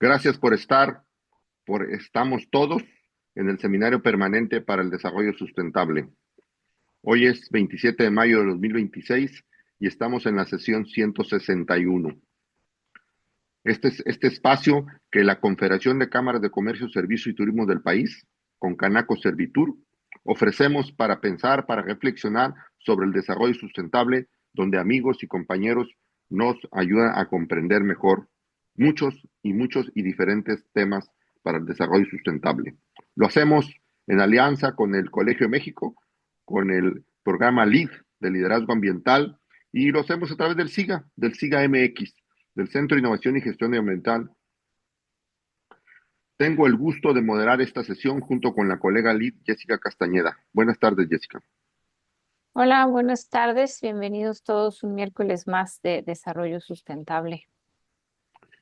Gracias por estar, estamos todos en el Seminario Permanente para el Desarrollo Sustentable. Hoy es 27 de mayo de 2026 y estamos en la sesión 161. Este espacio que la Confederación de Cámaras de Comercio, Servicio y Turismo del país, con Canaco Servitur, ofrecemos para pensar, para reflexionar sobre el desarrollo sustentable, donde amigos y compañeros nos ayudan a comprender mejor muchos y diferentes temas para el desarrollo sustentable. Lo hacemos en alianza con el Colegio de México, con el programa LEAD de Liderazgo Ambiental, y lo hacemos a través del SIGA MX, del Centro de Innovación y Gestión Ambiental. Tengo el gusto de moderar esta sesión junto con la colega LEAD, Jessica Castañeda. Buenas tardes, Jessica. Hola, buenas tardes. Bienvenidos todos un miércoles más de Desarrollo Sustentable.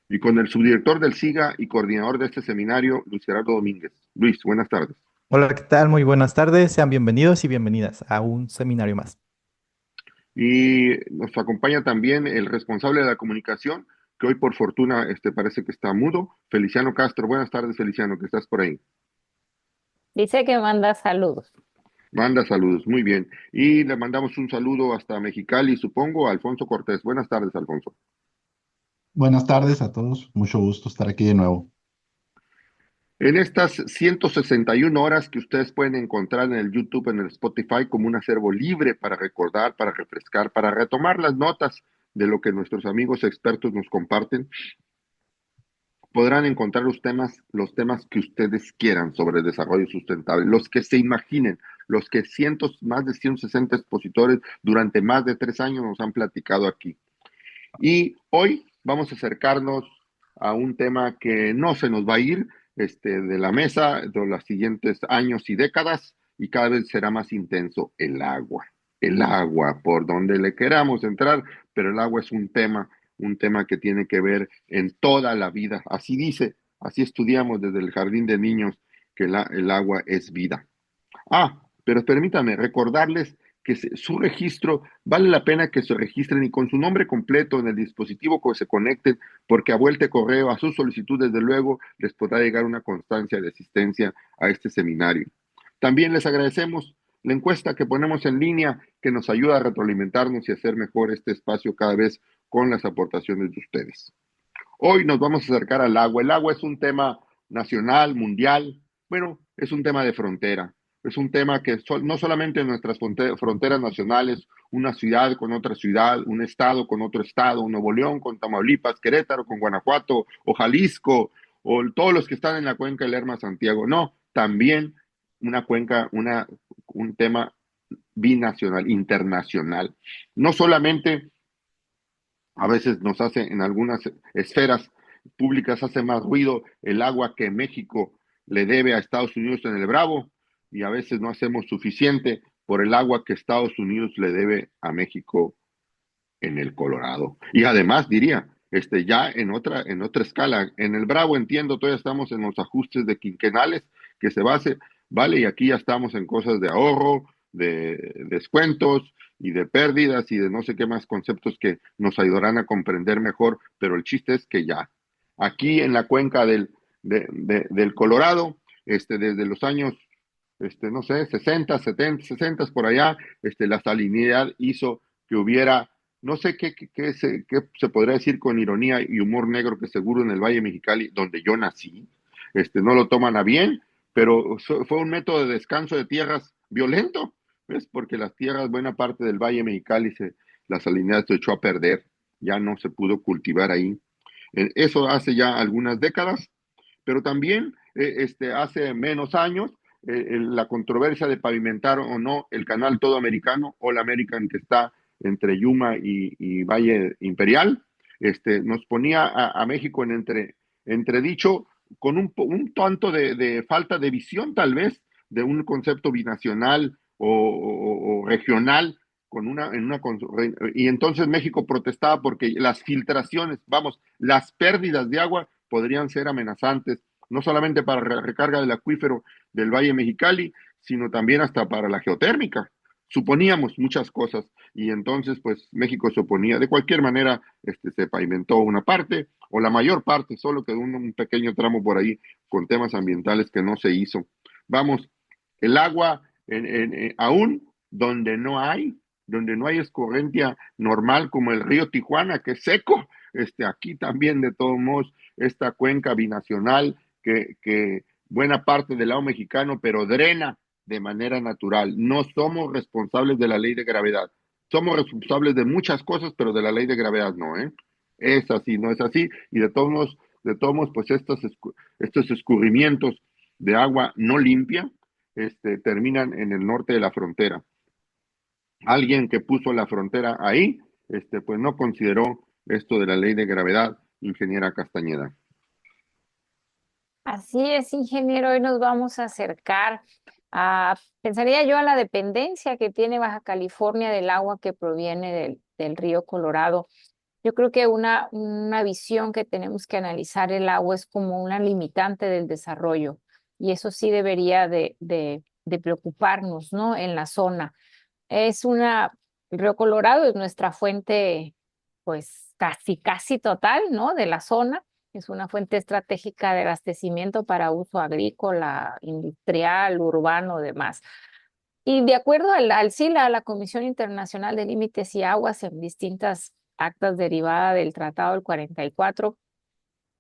Y con el subdirector del SIGA y coordinador de este seminario, Luis Gerardo Domínguez. Luis, buenas tardes. Hola, ¿qué tal? Muy buenas tardes. Sean bienvenidos y bienvenidas a un seminario más. Y nos acompaña también el responsable de la comunicación, que hoy por fortuna parece que está mudo, Feliciano Castro. Buenas tardes, Feliciano, que estás por ahí. Dice que manda saludos. Manda saludos, muy bien. Y le mandamos un saludo hasta Mexicali, supongo, a Alfonso Cortés. Buenas tardes, Alfonso. Buenas tardes a todos, mucho gusto estar aquí de nuevo. En estas 161 horas que ustedes pueden encontrar en el YouTube, en el Spotify, como un acervo libre para recordar, para refrescar, para retomar las notas de lo que nuestros amigos expertos nos comparten, podrán encontrar los temas que ustedes quieran sobre desarrollo sustentable, los que se imaginen, los que más de 160 expositores durante más de 3 años nos han platicado aquí. Y hoy vamos a acercarnos a un tema que no se nos va a ir de la mesa de los siguientes años y décadas, y cada vez será más intenso: el agua. El agua, por donde le queramos entrar, pero el agua es un tema que tiene que ver en toda la vida. Así dice, así estudiamos desde el jardín de niños que el agua es vida. Pero permítame recordarles que su registro, vale la pena que se registren y con su nombre completo en el dispositivo que se conecten, porque a vuelta de correo, a su solicitud, desde luego, les podrá llegar una constancia de asistencia a este seminario. También les agradecemos la encuesta que ponemos en línea, que nos ayuda a retroalimentarnos y hacer mejor este espacio cada vez con las aportaciones de ustedes. Hoy nos vamos a acercar al agua. El agua es un tema nacional, mundial, bueno, es un tema de frontera. Es un tema que no solamente en nuestras fronteras nacionales, una ciudad con otra ciudad, un estado con otro estado, un Nuevo León con Tamaulipas, Querétaro con Guanajuato, o Jalisco, o todos los que están en la cuenca del Lerma-Santiago. No, también una cuenca, un tema binacional, internacional. No solamente a veces nos hace en algunas esferas públicas hace más ruido el agua que México le debe a Estados Unidos en el Bravo, y a veces no hacemos suficiente por el agua que Estados Unidos le debe a México en el Colorado. Y además diría, ya en otra escala, en el Bravo entiendo, todavía estamos en los ajustes de quinquenales que vale, y aquí ya estamos en cosas de ahorro, de descuentos y de pérdidas y de no sé qué más conceptos que nos ayudarán a comprender mejor, pero el chiste es que ya, aquí en la cuenca del Colorado, desde los años, no sé, 60, 70, 60 por allá, la salinidad hizo que hubiera, no sé qué se podría decir con ironía y humor negro, que seguro en el Valle Mexicali, donde yo nací, no lo toman a bien, pero fue un método de descanso de tierras violento, ¿ves? Porque las tierras, buena parte del Valle Mexicali, la salinidad se echó a perder, ya no se pudo cultivar ahí. Eso hace ya algunas décadas, pero también hace menos años, la controversia de pavimentar o no el canal todo americano, All American, que está entre Yuma y Valle Imperial, nos ponía a México en entredicho, con un tanto de falta de visión, tal vez, de un concepto binacional o regional, y entonces México protestaba porque las filtraciones, vamos, las pérdidas de agua podrían ser amenazantes, no solamente para la recarga del acuífero del Valle Mexicali, sino también hasta para la geotérmica, suponíamos muchas cosas y entonces pues México se oponía. De cualquier manera, se pavimentó una parte o la mayor parte, solo quedó un pequeño tramo por ahí con temas ambientales que no se hizo. Vamos, el agua aún donde no hay escorrentia normal como el río Tijuana, que es seco, aquí también de todos modos esta cuenca binacional que buena parte del lado mexicano, pero drena de manera natural. No somos responsables de la ley de gravedad. Somos responsables de muchas cosas, pero de la ley de gravedad no, ¿eh? Es así, no es así. Y de todos modos, pues estos escurrimientos de agua no limpia, terminan en el norte de la frontera. Alguien que puso la frontera ahí, pues no consideró esto de la ley de gravedad, ingeniera Castañeda. Así es, ingeniero. Hoy nos vamos a acercar pensaría yo, a la dependencia que tiene Baja California del agua que proviene del río Colorado. Yo creo que una visión que tenemos que analizar el agua es como una limitante del desarrollo, y eso sí debería de preocuparnos, ¿no? En la zona. El río Colorado es nuestra fuente, pues casi total, ¿no? De la zona. Es una fuente estratégica de abastecimiento para uso agrícola, industrial, urbano, demás. Y de acuerdo al SILA, a la Comisión Internacional de Límites y Aguas, en distintas actas derivadas del Tratado del 44,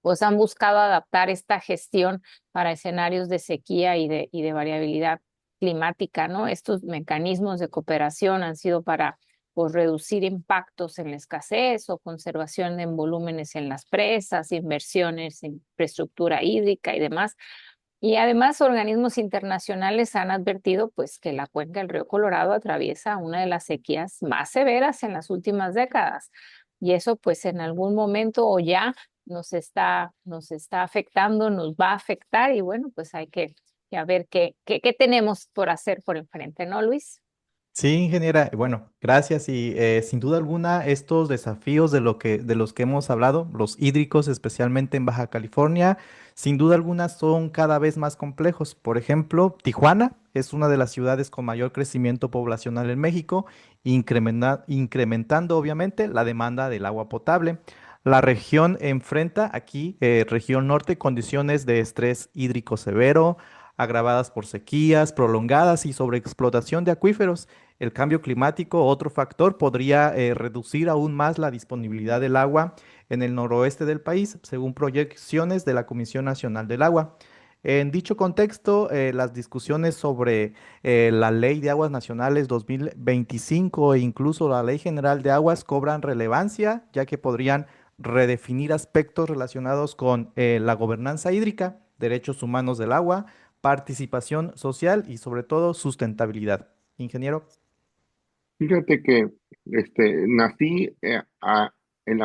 pues han buscado adaptar esta gestión para escenarios de sequía y de variabilidad climática, ¿no? Estos mecanismos de cooperación han sido para, pues, reducir impactos en la escasez o conservación en volúmenes en las presas, inversiones en infraestructura hídrica y demás. Y además, organismos internacionales han advertido, pues, que la cuenca del río Colorado atraviesa una de las sequías más severas en las últimas décadas. Y eso, pues, en algún momento o ya nos está afectando, nos va a afectar, y bueno, pues hay que ver qué tenemos por hacer por enfrente, ¿no, Luis? Sí, ingeniera, bueno, gracias. Y sin duda alguna, estos desafíos de los que hemos hablado, los hídricos, especialmente en Baja California, sin duda alguna son cada vez más complejos. Por ejemplo, Tijuana es una de las ciudades con mayor crecimiento poblacional en México, incrementando obviamente la demanda del agua potable. La región enfrenta aquí, región norte, condiciones de estrés hídrico severo, agravadas por sequías prolongadas y sobreexplotación de acuíferos. El cambio climático, otro factor, podría reducir aún más la disponibilidad del agua en el noroeste del país, según proyecciones de la Comisión Nacional del Agua. En dicho contexto, las discusiones sobre la Ley de Aguas Nacionales 2025 e incluso la Ley General de Aguas cobran relevancia, ya que podrían redefinir aspectos relacionados con la gobernanza hídrica, derechos humanos del agua, participación social y sobre todo sustentabilidad. Ingeniero. Fíjate que nací en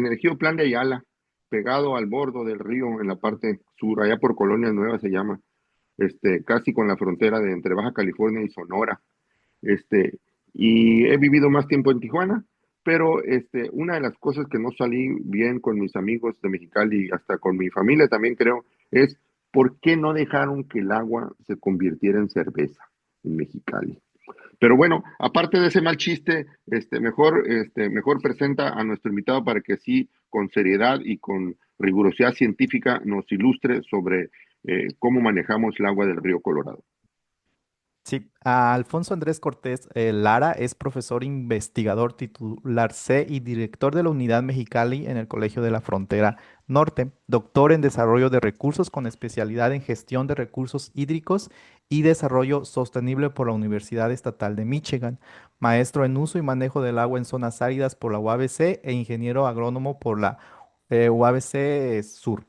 el Ejido Plan de Ayala, pegado al bordo del río en la parte sur, allá por Colonia Nueva se llama, casi con la frontera de entre Baja California y Sonora. Este, y he vivido más tiempo en Tijuana, pero una de las cosas que no salí bien con mis amigos de Mexicali y hasta con mi familia también creo, es por qué no dejaron que el agua se convirtiera en cerveza en Mexicali. Pero bueno, aparte de ese mal chiste, mejor presenta a nuestro invitado para que sí, con seriedad y con rigurosidad científica, nos ilustre sobre cómo manejamos el agua del río Colorado. Sí, Alfonso Andrés Cortés Lara es profesor investigador titular C y director de la Unidad Mexicali en el Colegio de la Frontera Norte, doctor en desarrollo de recursos con especialidad en gestión de recursos hídricos y desarrollo sostenible por la Universidad Estatal de Michigan, maestro en uso y manejo del agua en zonas áridas por la UABC e ingeniero agrónomo por la UABC Sur.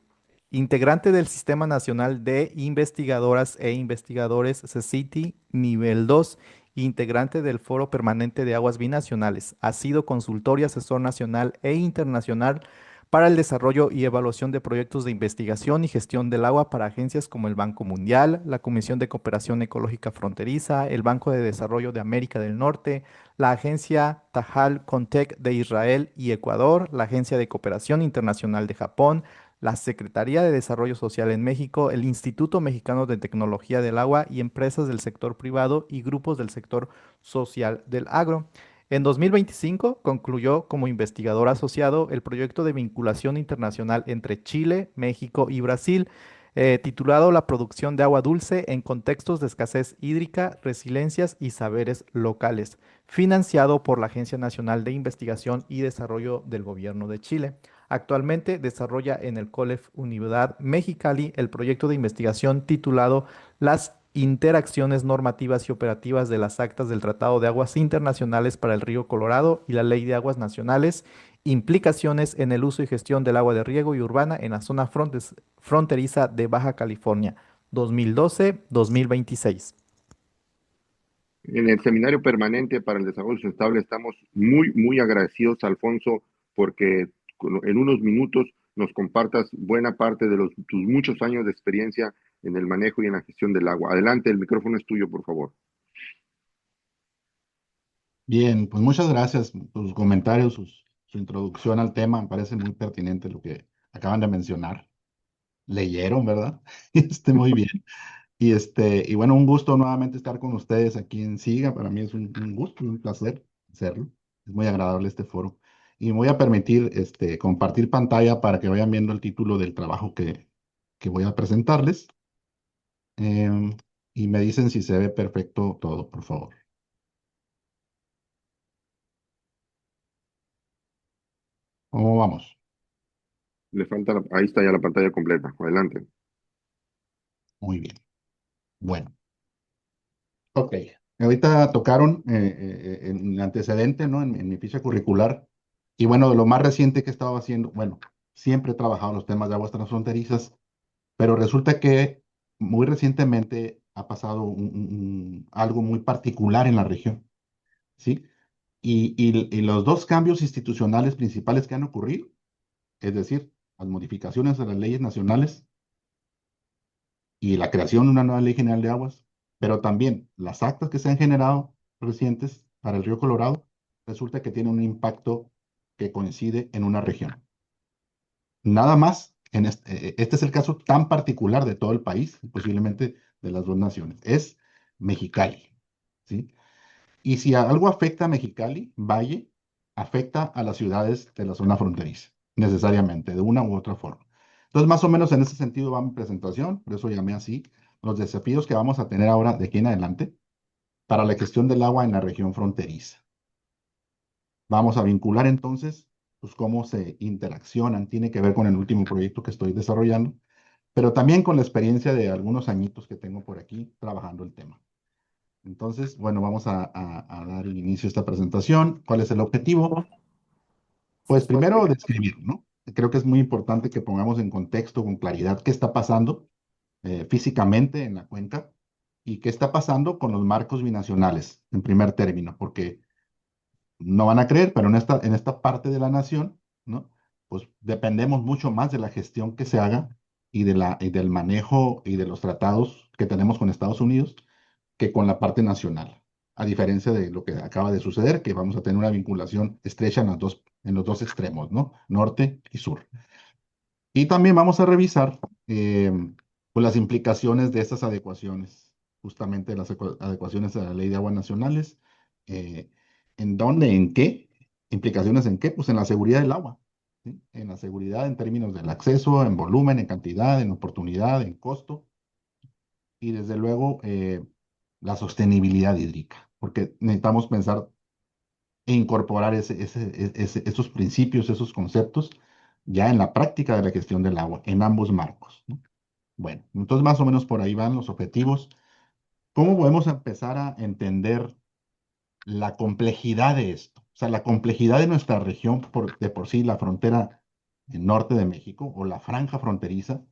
Integrante del Sistema Nacional de Investigadoras e Investigadores CECITI Nivel 2, integrante del Foro Permanente de Aguas Binacionales. Ha sido consultor y asesor nacional e internacional para el desarrollo y evaluación de proyectos de investigación y gestión del agua para agencias como el Banco Mundial, la Comisión de Cooperación Ecológica Fronteriza, el Banco de Desarrollo de América del Norte, la Agencia Tajal Contec de Israel y Ecuador, la Agencia de Cooperación Internacional de Japón, la Secretaría de Desarrollo Social en México, el Instituto Mexicano de Tecnología del Agua y empresas del sector privado y grupos del sector social del agro. En 2025 concluyó como investigador asociado el proyecto de vinculación internacional entre Chile, México y Brasil, titulado La producción de agua dulce en contextos de escasez hídrica, resiliencias y saberes locales, financiado por la Agencia Nacional de Investigación y Desarrollo del Gobierno de Chile. Actualmente desarrolla en el COLEF Universidad Mexicali el proyecto de investigación titulado Las interacciones normativas y operativas de las actas del Tratado de Aguas Internacionales para el Río Colorado y la Ley de Aguas Nacionales, implicaciones en el uso y gestión del agua de riego y urbana en la zona fronteriza de Baja California, 2012-2026. En el Seminario Permanente para el Desarrollo Sustentable estamos muy, muy agradecidos, Alfonso, porque en unos minutos nos compartas buena parte de tus muchos años de experiencia en el manejo y en la gestión del agua. Adelante, el micrófono es tuyo, por favor. Bien, pues muchas gracias por sus comentarios, su introducción al tema. Me parece muy pertinente lo que acaban de mencionar. Leyeron, ¿verdad? Muy bien. Y bueno, un gusto nuevamente estar con ustedes aquí en SIGA. Para mí es un gusto y un placer hacerlo. Es muy agradable este foro. Y me voy a permitir compartir pantalla para que vayan viendo el título del trabajo que voy a presentarles. Em, y me dicen si se ve perfecto todo, por favor. ¿Cómo vamos? Le falta, ahí está ya la pantalla completa. Adelante. Muy bien. Bueno, ok. Ahorita tocaron en el antecedente, ¿no? En mi ficha curricular. Y bueno, de lo más reciente que he estado haciendo, bueno, siempre he trabajado los temas de aguas transfronterizas, pero resulta que muy recientemente ha pasado algo muy particular en la región, ¿sí? Y los dos cambios institucionales principales que han ocurrido, es decir, las modificaciones de las leyes nacionales y la creación de una nueva ley general de aguas, pero también las actas que se han generado recientes para el río Colorado, resulta que tienen un impacto que coincide en una región. Nada más, este es el caso tan particular de todo el país, posiblemente de las dos naciones, es Mexicali, ¿sí? Y si algo afecta a Mexicali, Valle, afecta a las ciudades de la zona fronteriza, necesariamente, de una u otra forma. Entonces, más o menos en ese sentido va mi presentación, por eso llamé así, los desafíos que vamos a tener ahora de aquí en adelante para la gestión del agua en la región fronteriza. Vamos a vincular entonces, pues, cómo se interaccionan, tiene que ver con el último proyecto que estoy desarrollando, pero también con la experiencia de algunos añitos que tengo por aquí trabajando el tema. Entonces, bueno, vamos a dar inicio a esta presentación. ¿Cuál es el objetivo? Pues primero describir, ¿no? Creo que es muy importante que pongamos en contexto con claridad qué está pasando físicamente en la cuenca y qué está pasando con los marcos binacionales, en primer término, porque no van a creer, pero en esta parte de la nación, ¿no? Pues dependemos mucho más de la gestión que se haga y del manejo y de los tratados que tenemos con Estados Unidos que con la parte nacional, a diferencia de lo que acaba de suceder, que vamos a tener una vinculación estrecha en los dos extremos, ¿no? Norte y sur. Y también vamos a revisar pues las implicaciones de estas adecuaciones, justamente las adecuaciones a la Ley de Aguas Nacionales, eh, ¿en dónde, en qué? ¿Implicaciones en qué? Pues en la seguridad del agua, ¿sí? En la seguridad en términos del acceso, en volumen, en cantidad, en oportunidad, en costo, y desde luego la sostenibilidad hídrica, porque necesitamos pensar e incorporar esos principios, esos conceptos ya en la práctica de la gestión del agua, en ambos marcos, ¿no? Bueno, entonces más o menos por ahí van los objetivos. ¿Cómo podemos empezar a entender la complejidad de esto? O sea, la complejidad de nuestra región, de por sí, la frontera en norte de México o la franja fronteriza,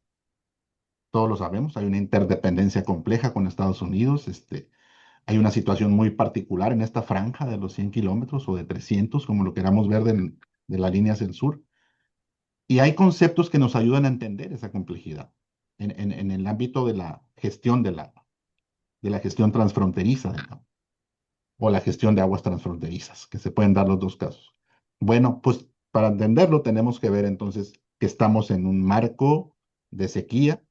todos lo sabemos, hay una interdependencia compleja con Estados Unidos, hay una situación muy particular en esta franja de los 100 kilómetros o de 300, como lo queramos ver de la línea hacia el sur. Y hay conceptos que nos ayudan a entender esa complejidad en el ámbito de la gestión del agua, de la gestión transfronteriza del agua, o la gestión de aguas transfronterizas, que se pueden dar los dos casos. Bueno, pues para entenderlo tenemos que ver entonces que estamos en un marco de sequía,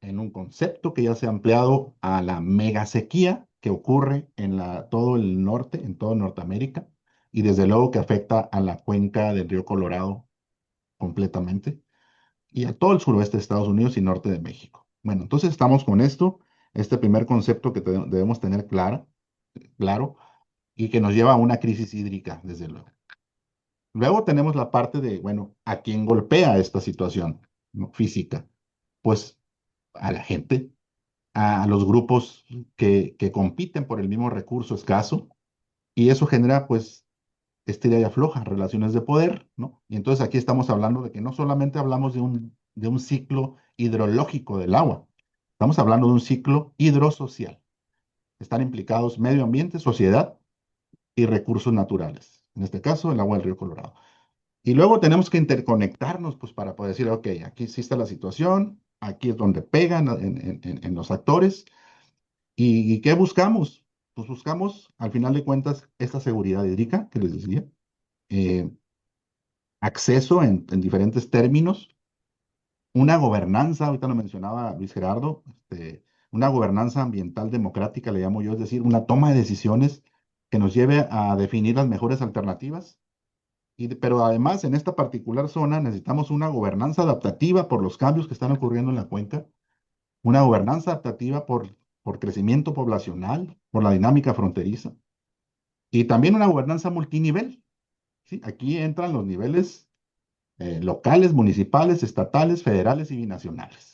en un concepto que ya se ha ampliado a la mega sequía que ocurre en todo el norte, en toda Norteamérica, y desde luego que afecta a la cuenca del río Colorado completamente, y a todo el suroeste de Estados Unidos y norte de México. Bueno, entonces estamos con esto, este primer concepto que debemos tener claro, y que nos lleva a una crisis hídrica, desde luego. Luego tenemos la parte de, bueno, ¿a quién golpea esta situación, ¿no?, física? Pues a la gente, a los grupos que compiten por el mismo recurso escaso, y eso genera, pues, estira y afloja, relaciones de poder, ¿no? Y entonces aquí estamos hablando de que no solamente hablamos de un ciclo hidrológico del agua, estamos hablando de un ciclo hidrosocial. Están implicados medio ambiente, sociedad y recursos naturales. En este caso, el agua del río Colorado. Y luego tenemos que interconectarnos, pues, para poder decir, ok, aquí sí está la situación, aquí es donde pegan en los actores. ¿Y qué buscamos? Pues buscamos, al final de cuentas, esta seguridad hídrica que les decía, eh, acceso en diferentes términos, una gobernanza, ahorita lo mencionaba Luis Gerardo, una gobernanza ambiental democrática, le llamo yo, es decir, una toma de decisiones que nos lleve a definir las mejores alternativas. Pero además, en esta particular zona necesitamos una gobernanza adaptativa por los cambios que están ocurriendo en la cuenca, una gobernanza adaptativa por crecimiento poblacional, por la dinámica fronteriza, y también una gobernanza multinivel. ¿Sí? Aquí entran los niveles locales, municipales, estatales, federales y binacionales.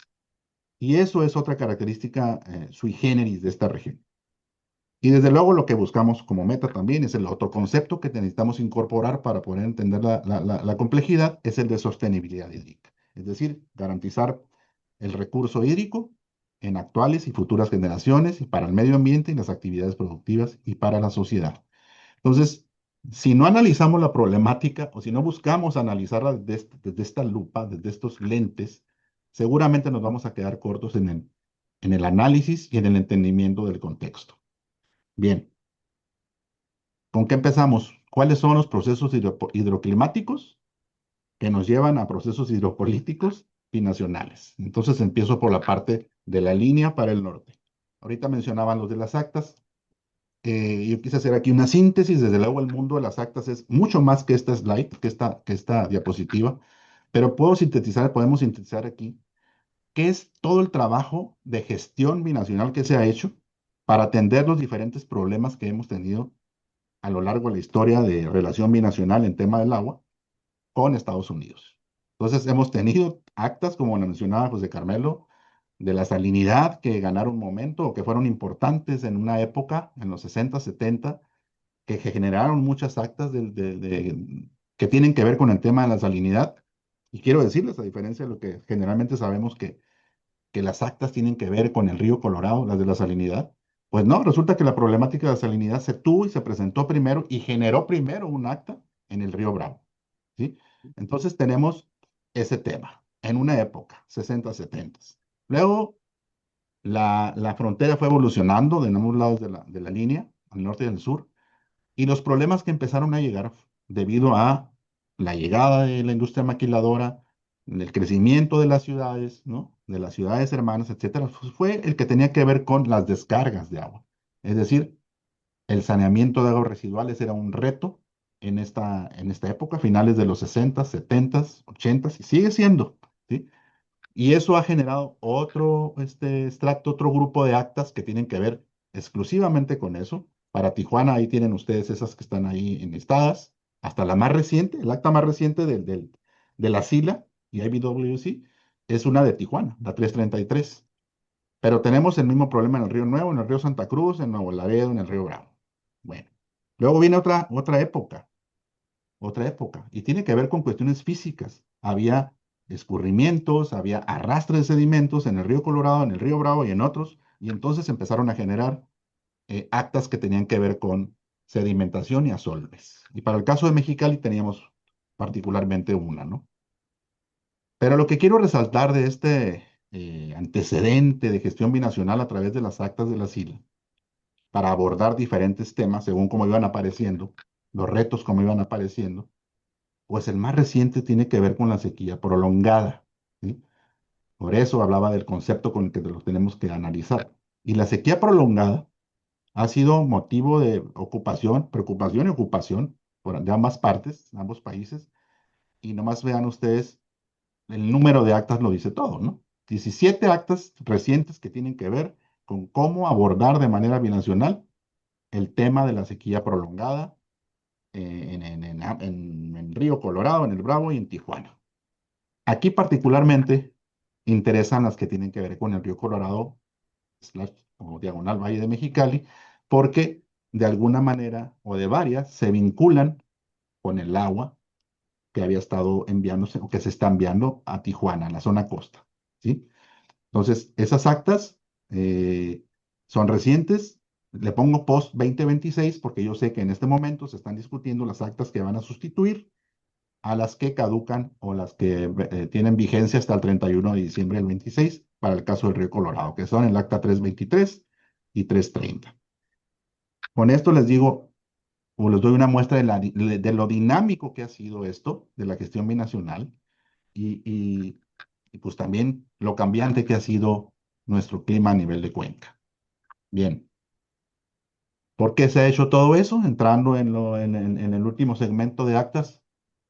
Y eso es otra característica sui generis de esta región. Y desde luego lo que buscamos como meta también es el otro concepto que necesitamos incorporar para poder entender la complejidad, es el de sostenibilidad hídrica. Es decir, garantizar el recurso hídrico en actuales y futuras generaciones y para el medio ambiente y las actividades productivas y para la sociedad. Entonces, si no analizamos la problemática o si no buscamos analizarla desde esta lupa, desde estos lentes, seguramente nos vamos a quedar cortos en el análisis y en el entendimiento del contexto. Bien, ¿con qué empezamos? ¿Cuáles son los procesos hidroclimáticos que nos llevan a procesos hidropolíticos binacionales? Entonces empiezo por la parte de la línea para el norte. Ahorita mencionaban los de las actas. Yo quise hacer aquí una síntesis. Desde luego el mundo de las actas es mucho más que esta slide, que esta diapositiva, pero podemos sintetizar aquí qué es todo el trabajo de gestión binacional que se ha hecho para atender los diferentes problemas que hemos tenido a lo largo de la historia de relación binacional en tema del agua con Estados Unidos. Entonces, hemos tenido actas, como lo mencionaba José Carmelo, de la salinidad que ganaron momento o que fueron importantes en una época, en los 60, 70, que generaron muchas actas que tienen que ver con el tema de la salinidad. Y quiero decirles, a diferencia de lo que generalmente sabemos que las actas tienen que ver con el río Colorado, las de la salinidad, pues no, resulta que la problemática de la salinidad se tuvo y se presentó primero y generó primero un acta en el río Bravo, ¿sí? Entonces tenemos ese tema en una época, 60, 70. Luego la frontera fue evolucionando de ambos lados de la línea, al norte y al sur, y los problemas que empezaron a llegar debido a la llegada de la industria maquiladora, el crecimiento de las ciudades, ¿no? De las ciudades hermanas, etcétera, pues fue el que tenía que ver con las descargas de agua. Es decir, el saneamiento de aguas residuales era un reto en esta época, finales de los 60, 70, 80, y sigue siendo, ¿sí? Y eso ha generado otro extracto, otro grupo de actas que tienen que ver exclusivamente con eso. Para Tijuana, ahí tienen ustedes esas que están ahí enlistadas, hasta la más reciente, el acta más reciente de la SILA y IBWC es una de Tijuana, la 333. Pero tenemos el mismo problema en el Río Nuevo, en el Río Santa Cruz, en Nuevo Laredo, en el Río Bravo. Bueno, luego viene otra época, y tiene que ver con cuestiones físicas. Había escurrimientos, había arrastre de sedimentos en el río Colorado, en el río Bravo y en otros, y entonces empezaron a generar actas que tenían que ver con sedimentación y asolves. Y para el caso de Mexicali teníamos particularmente una, ¿no? Pero lo que quiero resaltar de este antecedente de gestión binacional a través de las actas de la SILA, para abordar diferentes temas según cómo iban apareciendo, los retos como iban apareciendo, Pues el más reciente tiene que ver con la sequía prolongada, ¿sí? Por eso hablaba del concepto con el que lo tenemos que analizar. Y la sequía prolongada ha sido motivo de ocupación, preocupación y ocupación de ambas partes, ambos países. Y nomás vean ustedes, el número de actas lo dice todo, ¿no? 17 actas recientes que tienen que ver con cómo abordar de manera binacional el tema de la sequía prolongada en Río Colorado, en el Bravo y en Tijuana. Aquí particularmente interesan las que tienen que ver con el Río Colorado, o diagonal Valle de Mexicali, porque de alguna manera o de varias se vinculan con el agua que había estado enviándose o que se está enviando a Tijuana, a la zona costa, ¿sí? Entonces, esas actas eh, son recientes. Le pongo post 2026 porque yo sé que en este momento se están discutiendo las actas que van a sustituir a las que caducan o las que tienen vigencia hasta el 31 de diciembre del 26 para el caso del Río Colorado, que son el acta 323 y 330. Con esto les digo, o les doy una muestra de lo dinámico que ha sido esto, de la gestión binacional, y, y, y pues también lo cambiante que ha sido nuestro clima a nivel de cuenca. Bien, ¿por qué se ha hecho todo eso? Entrando en el último segmento de actas,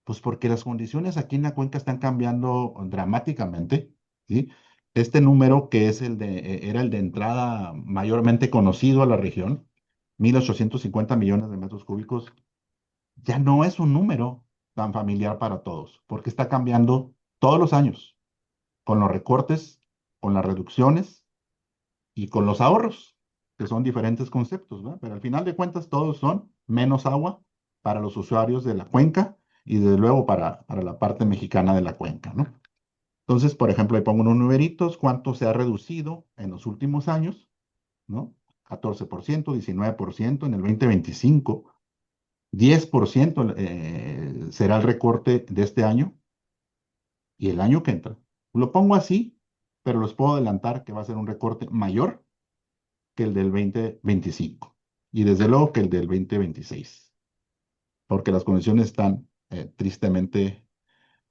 pues porque las condiciones aquí en la cuenca están cambiando dramáticamente, ¿sí? Este número que es era el de entrada mayormente conocido a la región, 1.850 millones de metros cúbicos, ya no es un número tan familiar para todos, porque está cambiando todos los años, con los recortes, con las reducciones y con los ahorros, que son diferentes conceptos, ¿verdad? Pero al final de cuentas todos son menos agua para los usuarios de la cuenca y desde luego para la parte mexicana de la cuenca, ¿no? Entonces, por ejemplo, ahí pongo unos numeritos, cuánto se ha reducido en los últimos años, ¿no? 14%, 19% en el 2025, 10% será el recorte de este año y el año que entra. Lo pongo así, pero les puedo adelantar que va a ser un recorte mayor que el del 2025 y desde luego que el del 2026, porque las condiciones están tristemente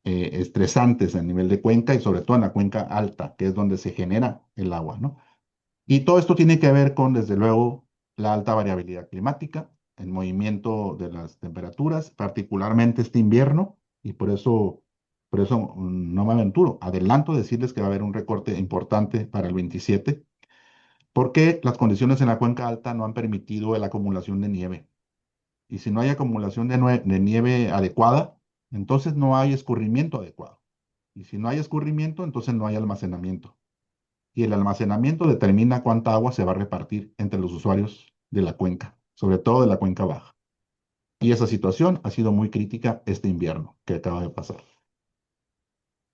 estresantes a nivel de cuenca y sobre todo en la cuenca alta, que es donde se genera el agua, ¿no? Y todo esto tiene que ver con, desde luego, la alta variabilidad climática, el movimiento de las temperaturas, particularmente este invierno, y por eso no me aventuro. Adelanto decirles que va a haber un recorte importante para el 27 porque las condiciones en la cuenca alta no han permitido la acumulación de nieve. Y si no hay acumulación de nieve adecuada, entonces no hay escurrimiento adecuado. Y si no hay escurrimiento, entonces no hay almacenamiento. Y el almacenamiento determina cuánta agua se va a repartir entre los usuarios de la cuenca, sobre todo de la cuenca baja. Y esa situación ha sido muy crítica este invierno que acaba de pasar.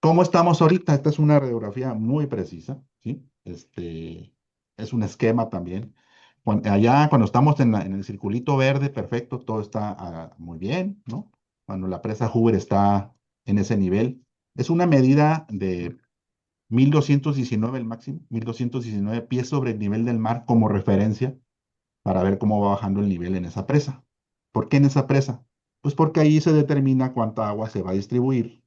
¿Cómo estamos ahorita? Esta es una radiografía muy precisa, ¿sí? Es un esquema también. Allá cuando estamos en el circulito verde, perfecto, todo está muy bien, ¿no? Cuando la presa Hoover está en ese nivel, es una medida de 1.219 el máximo, 1.219 pies sobre el nivel del mar como referencia para ver cómo va bajando el nivel en esa presa. ¿Por qué en esa presa? Pues porque ahí se determina cuánta agua se va a distribuir,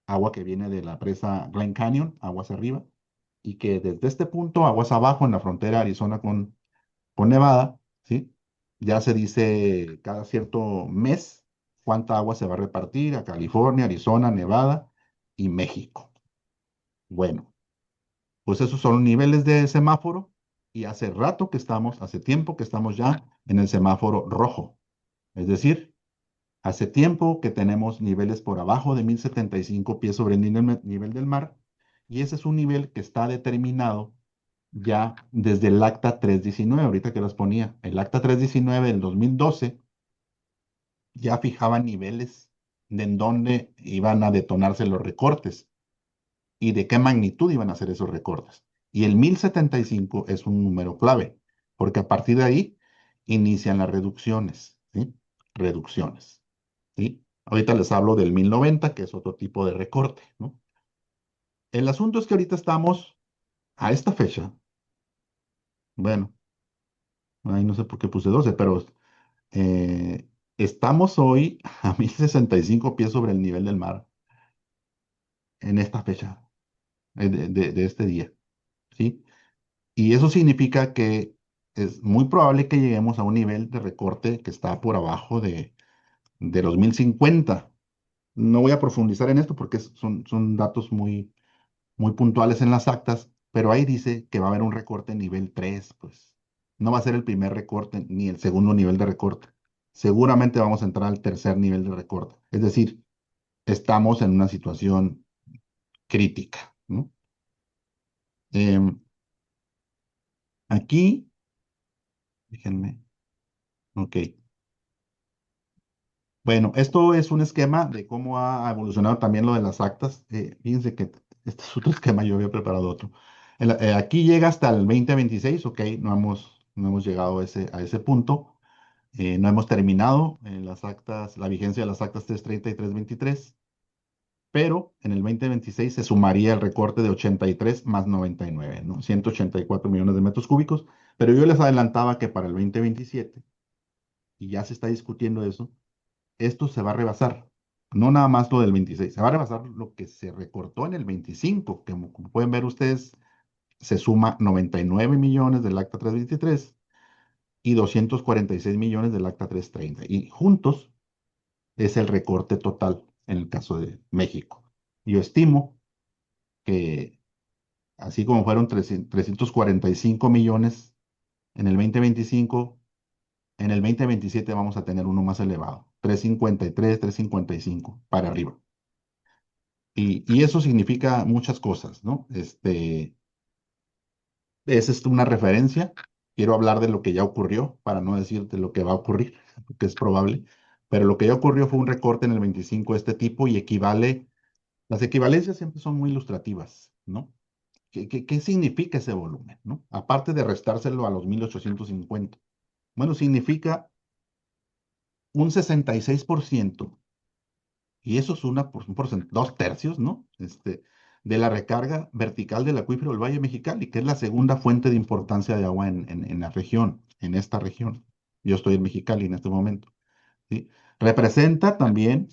agua que viene de la presa Glen Canyon, aguas arriba, y que desde este punto, aguas abajo en la frontera Arizona con Nevada, ¿sí? Ya se dice cada cierto mes cuánta agua se va a repartir a California, Arizona, Nevada y México. Bueno, pues esos son niveles de semáforo y hace tiempo que estamos ya en el semáforo rojo. Es decir, hace tiempo que tenemos niveles por abajo de 1.075 pies sobre el nivel del mar y ese es un nivel que está determinado ya desde el acta 319, ahorita que los ponía. El acta 319 del 2012 ya fijaba niveles de en dónde iban a detonarse los recortes y de qué magnitud iban a ser esos recortes. Y el 1075 es un número clave, porque a partir de ahí inician las reducciones, ¿sí? Reducciones, ¿sí? Ahorita les hablo del 1090, que es otro tipo de recorte, ¿no? El asunto es que ahorita estamos a esta fecha, bueno, ahí no sé por qué puse 12, pero eh, Estamos hoy a 1065 pies sobre el nivel del mar en esta fecha de este día, ¿sí? Y eso significa que es muy probable que lleguemos a un nivel de recorte que está por abajo de los 1050. No voy a profundizar en esto porque son datos muy puntuales en las actas, pero ahí dice que va a haber un recorte nivel 3, pues no va a ser el primer recorte ni el segundo nivel de recorte. Seguramente vamos a entrar al tercer nivel de recorte. Es decir, estamos en una situación crítica, ¿no? Em, aquí, déjenme, ok. Bueno, esto es un esquema de cómo ha evolucionado también lo de las actas. Fíjense que este es otro esquema, yo había preparado otro. Aquí llega hasta el 2026, ok, no hemos llegado a ese punto. No hemos terminado en las actas, la vigencia de las actas 330 y 323, pero en el 2026 se sumaría el recorte de 83 más 99, ¿no? 184 millones de metros cúbicos, pero yo les adelantaba que para el 2027, y ya se está discutiendo eso, esto se va a rebasar. No nada más lo del 26, se va a rebasar lo que se recortó en el 25, que como pueden ver ustedes, se suma 99 millones del acta 323 y 246 millones del acta 330. Y juntos es el recorte total en el caso de México. Yo estimo que así como fueron 345 millones en el 2025, en el 2027 vamos a tener uno más elevado, 353, 355 para arriba. Y eso significa muchas cosas, ¿no? Esa es una referencia. Quiero hablar de lo que ya ocurrió para no decir de lo que va a ocurrir, porque es probable. Pero lo que ya ocurrió fue un recorte en el 25 de este tipo y las equivalencias siempre son muy ilustrativas, ¿no? ¿Qué significa ese volumen, ¿no? Aparte de restárselo a los 1850. Bueno, significa un 66%, y eso es un porcentaje, 2/3, ¿no? De la recarga vertical del acuífero del Valle Mexicali, que es la segunda fuente de importancia de agua en la región, en esta región. Yo estoy en Mexicali en este momento, ¿sí? Representa también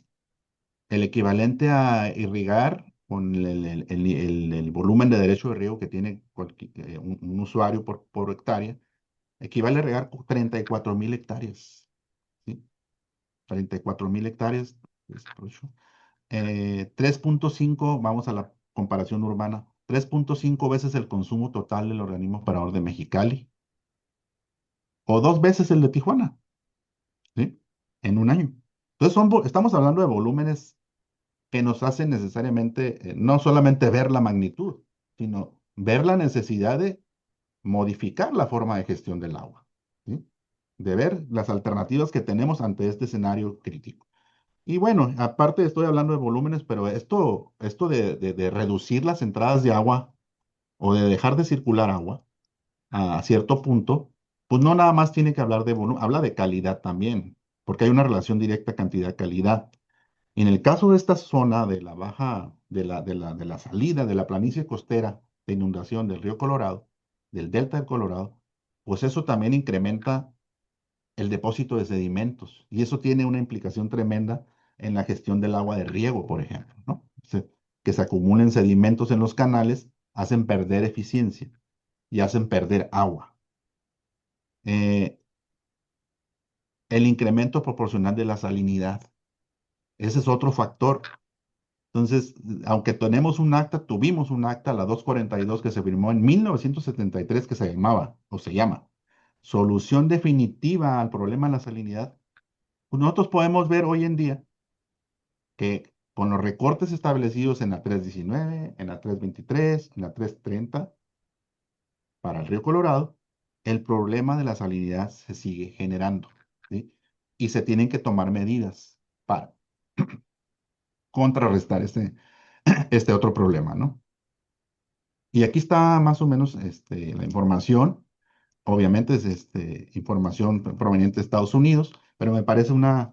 el equivalente a irrigar con el volumen de derecho de riego que tiene un usuario por hectárea, equivale a regar 34,000 hectáreas, ¿sí? 34,000 hectáreas, 3.5, vamos a la comparación urbana, 3.5 veces el consumo total del organismo parador de Mexicali, o 2 veces el de Tijuana, ¿sí? En un año. Entonces, estamos hablando de volúmenes que nos hacen necesariamente no solamente ver la magnitud, sino ver la necesidad de modificar la forma de gestión del agua, ¿sí? De ver las alternativas que tenemos ante este escenario crítico. Y bueno, aparte estoy hablando de volúmenes, pero esto de reducir las entradas de agua o de dejar de circular agua a cierto punto, pues no nada más tiene que hablar de volumen, habla de calidad también, porque hay una relación directa cantidad-calidad. En el caso de esta zona de la baja, de la salida de la planicie costera de inundación del río Colorado, del delta del Colorado, pues eso también incrementa el depósito de sedimentos y eso tiene una implicación tremenda en la gestión del agua de riego, por ejemplo, ¿no? Que se acumulen sedimentos en los canales hacen perder eficiencia y hacen perder agua. El incremento proporcional de la salinidad, ese es otro factor. Entonces, aunque tuvimos un acta, la 242, que se firmó en 1973, que se llamaba, o se llama, Solución Definitiva al Problema de la Salinidad, pues nosotros podemos ver hoy en día que con los recortes establecidos en la 319, en la 323, en la 330, para el río Colorado, el problema de la salinidad se sigue generando, ¿sí? Y se tienen que tomar medidas para contrarrestar este otro problema, ¿no? Y aquí está más o menos la información. Obviamente es información proveniente de Estados Unidos, pero me parece una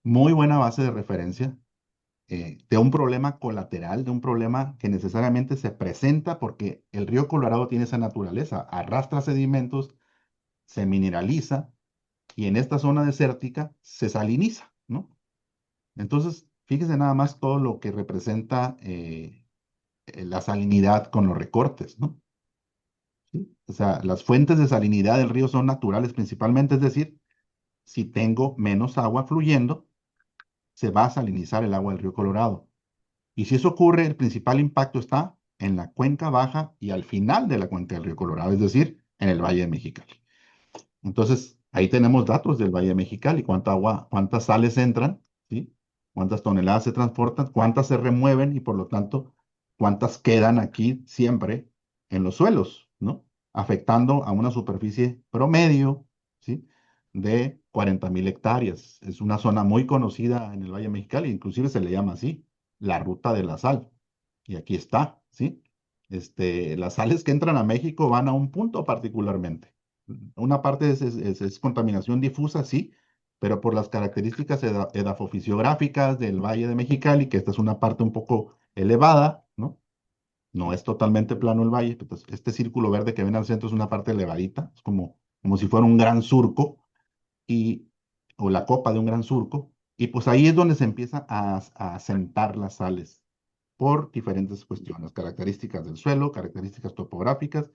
muy buena base de referencia de un problema colateral, de un problema que necesariamente se presenta porque el río Colorado tiene esa naturaleza, arrastra sedimentos, se mineraliza y en esta zona desértica se saliniza, ¿no? Entonces, fíjese nada más todo lo que representa la salinidad con los recortes, ¿no? ¿Sí? O sea, las fuentes de salinidad del río son naturales principalmente, es decir, si tengo menos agua fluyendo, se va a salinizar el agua del río Colorado. Y si eso ocurre, el principal impacto está en la cuenca baja y al final de la cuenca del río Colorado, es decir, en el Valle de Mexicali. Entonces, ahí tenemos datos del Valle de Mexicali, cuánta agua, cuántas sales entran, ¿sí? Cuántas toneladas se transportan, cuántas se remueven y por lo tanto, cuántas quedan aquí siempre en los suelos, ¿no? Afectando a una superficie promedio, ¿sí? De 40,000 hectáreas. Es una zona muy conocida en el Valle de Mexicali, inclusive se le llama así, la ruta de la sal. Y aquí está, ¿sí? Las sales que entran a México van a un punto particularmente. Una parte es contaminación difusa, sí, pero por las características edafofisiográficas del Valle de Mexicali, que esta es una parte un poco elevada, ¿no? No es totalmente plano el valle. Entonces, este círculo verde que ven al centro es una parte elevadita, es como si fuera un gran surco, y, o la copa de un gran surco, y pues ahí es donde se empieza a asentar las sales por diferentes cuestiones, características del suelo, características topográficas,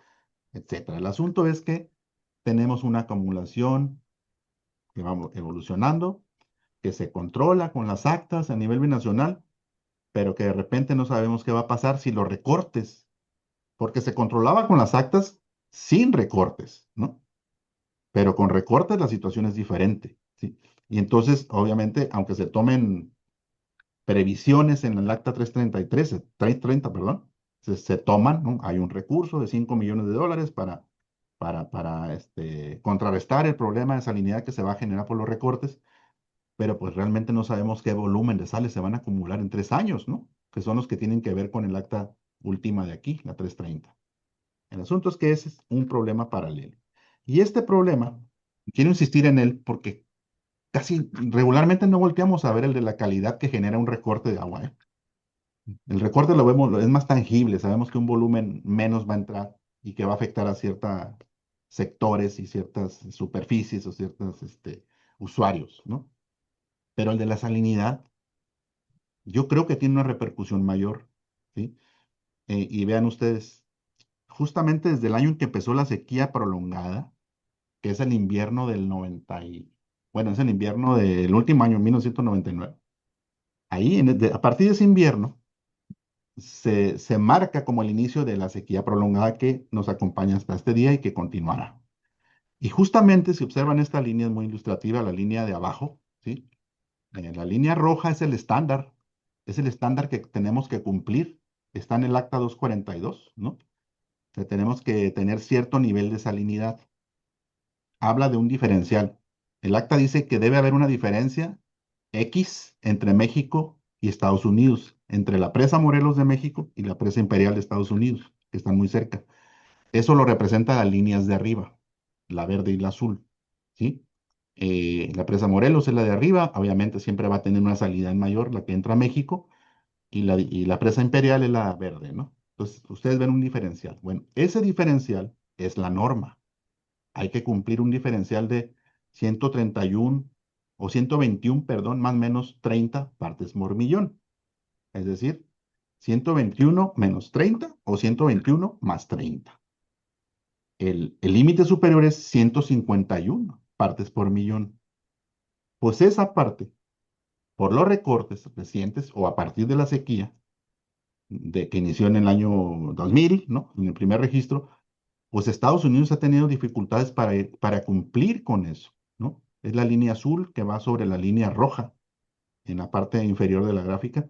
etcétera. El asunto es que tenemos una acumulación que va evolucionando, que se controla con las actas a nivel binacional, pero que de repente no sabemos qué va a pasar si los recortes, porque se controlaba con las actas sin recortes, ¿no? Pero con recortes la situación es diferente, ¿sí? Y entonces, obviamente, aunque se tomen previsiones en el acta 330, perdón, se toman, ¿no? Hay un recurso de 5 millones de dólares para contrarrestar el problema de salinidad que se va a generar por los recortes, pero pues realmente no sabemos qué volumen de sales se van a acumular en 3 años, ¿no? Que son los que tienen que ver con el acta última de aquí, la 330. El asunto es que ese es un problema paralelo. Y este problema, quiero insistir en él porque casi regularmente no volteamos a ver el de la calidad que genera un recorte de agua, ¿eh? El recorte lo vemos, es más tangible, sabemos que un volumen menos va a entrar y que va a afectar a ciertos sectores y ciertas superficies o ciertos usuarios, ¿no? Pero el de la salinidad, yo creo que tiene una repercusión mayor, ¿sí? Y vean ustedes, justamente desde el año en que empezó la sequía prolongada, que es el invierno del 90 bueno, es el invierno del último año, 1999. Ahí, a partir de ese invierno, se marca como el inicio de la sequía prolongada que nos acompaña hasta este día y que continuará. Y justamente, si observan esta línea, es muy ilustrativa, la línea de abajo, ¿sí? La línea roja es el estándar que tenemos que cumplir, está en el acta 242, ¿no? Que tenemos que tener cierto nivel de salinidad. Habla de un diferencial. El acta dice que debe haber una diferencia X entre México y Estados Unidos, entre la presa Morelos de México y la presa Imperial de Estados Unidos, que están muy cerca. Eso lo representa las líneas de arriba, la verde y la azul, ¿sí? La presa Morelos es la de arriba, obviamente siempre va a tener una salida mayor, la que entra a México, y la presa Imperial es la verde, ¿no? Entonces, ustedes ven un diferencial. Bueno, ese diferencial es la norma. Hay que cumplir un diferencial de 131 o 121, perdón, más o menos 30 partes por millón. Es decir, 121 menos 30 o 121 más 30. El límite superior es 151 partes por millón. Pues esa parte, por los recortes recientes o a partir de la sequía, que inició en el año 2000, ¿no? En el primer registro, pues Estados Unidos ha tenido dificultades para cumplir con eso, ¿no? Es la línea azul que va sobre la línea roja en la parte inferior de la gráfica.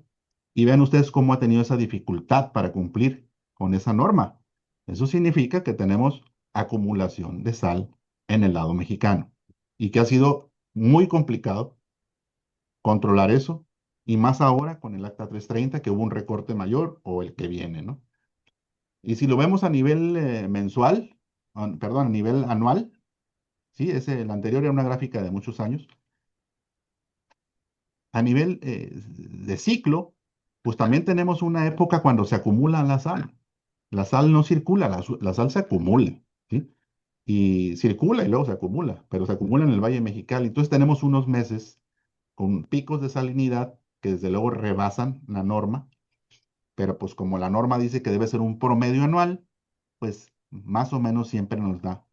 Y vean ustedes cómo ha tenido esa dificultad para cumplir con esa norma. Eso significa que tenemos acumulación de sal en el lado mexicano y que ha sido muy complicado controlar eso, y más ahora con el Acta 330, que hubo un recorte mayor o el que viene, ¿no? Y si lo vemos a nivel mensual, perdón, a nivel anual, ¿sí? El anterior era una gráfica de muchos años. A nivel de ciclo, pues también tenemos una época cuando se acumula la sal. La sal no circula, la sal se acumula, ¿sí? y circula y luego se acumula, pero se acumula en el Valle de Mexicali. Entonces tenemos unos meses con picos de salinidad que desde luego rebasan la norma, pero pues como la norma dice que debe ser un promedio anual, pues más o menos siempre nos da,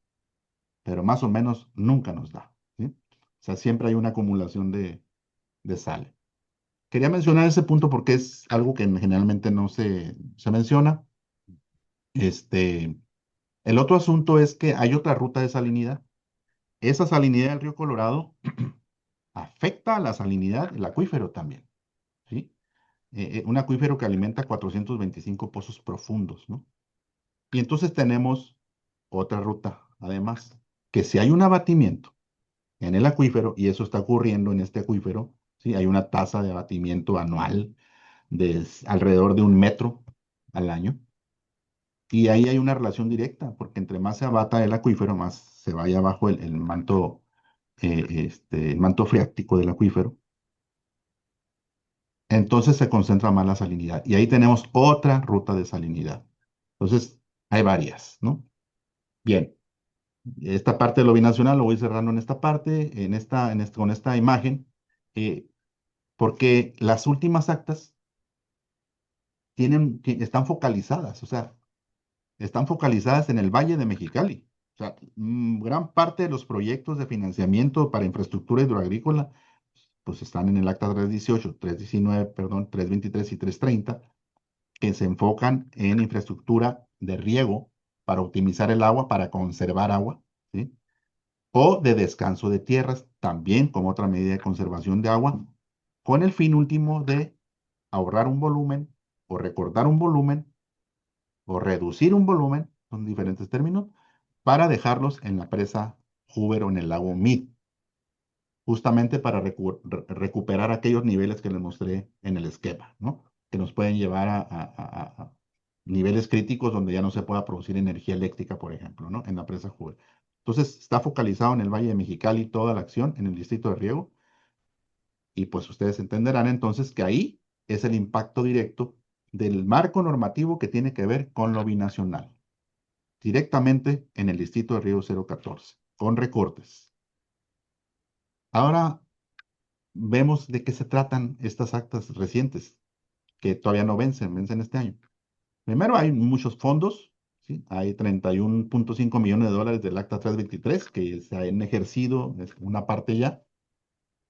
pero más o menos nunca nos da, ¿sí? O sea, siempre hay una acumulación de sal. Quería mencionar ese punto porque es algo que generalmente no se menciona. Este, el otro asunto es que hay otra ruta de salinidad. Esa salinidad del río Colorado afecta a la salinidad del acuífero también, ¿sí? Un acuífero que alimenta 425 pozos profundos, ¿no? Y entonces tenemos otra ruta, además, que si hay un abatimiento en el acuífero, y eso está ocurriendo en este acuífero, ¿sí? Hay una tasa de abatimiento anual de alrededor de 1 metro al año, y ahí hay una relación directa, porque entre más se abata el acuífero, más se vaya abajo el manto, el manto freático del acuífero, entonces se concentra más la salinidad. Y ahí tenemos otra ruta de salinidad. Entonces, hay varias, ¿no? Bien, esta parte de lo binacional lo voy cerrando en esta parte, con esta imagen, eh, porque las últimas actas están focalizadas, o sea, están focalizadas en el Valle de Mexicali. O sea, gran parte de los proyectos de financiamiento para infraestructura hidroagrícola, pues están en el acta 318, 319, perdón, 323 y 330, que se enfocan en infraestructura de riego para optimizar el agua, para conservar agua, ¿sí? O de descanso de tierras, también como otra medida de conservación de agua, con el fin último de ahorrar un volumen o recortar un volumen o reducir un volumen, son diferentes términos, para dejarlos en la presa Hoover o en el lago Mead, justamente para recuperar aquellos niveles que les mostré en el esquema, ¿no? Que nos pueden llevar a niveles críticos donde ya no se pueda producir energía eléctrica, por ejemplo, ¿no? En la presa Hoover. Entonces, está focalizado en el Valle de Mexicali toda la acción, en el distrito de riego, y pues ustedes entenderán entonces que ahí es el impacto directo del marco normativo que tiene que ver con lo binacional, directamente en el distrito de riego 014, con recortes. Ahora vemos de qué se tratan estas actas recientes, que todavía no vencen este año. Primero, hay muchos fondos, ¿sí? Hay 31.5 millones de dólares del acta 323 que se han ejercido, es una parte ya.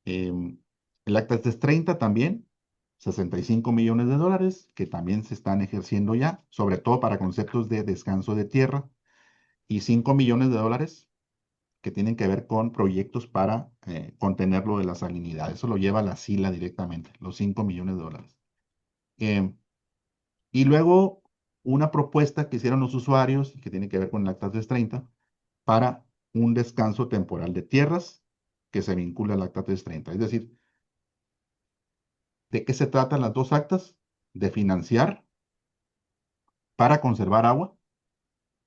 El acta 330 también, 65 millones de dólares que también se están ejerciendo ya, sobre todo para conceptos de descanso de tierra, y 5 millones de dólares que tienen que ver con proyectos para contener lo de la salinidad. Eso lo lleva la SILA directamente, los 5 millones de dólares. Em, y luego una propuesta que hicieron los usuarios, que tiene que ver con el Acta 330, para un descanso temporal de tierras que se vincula al Acta 330. Es decir, ¿de qué se tratan las dos actas? De financiar para conservar agua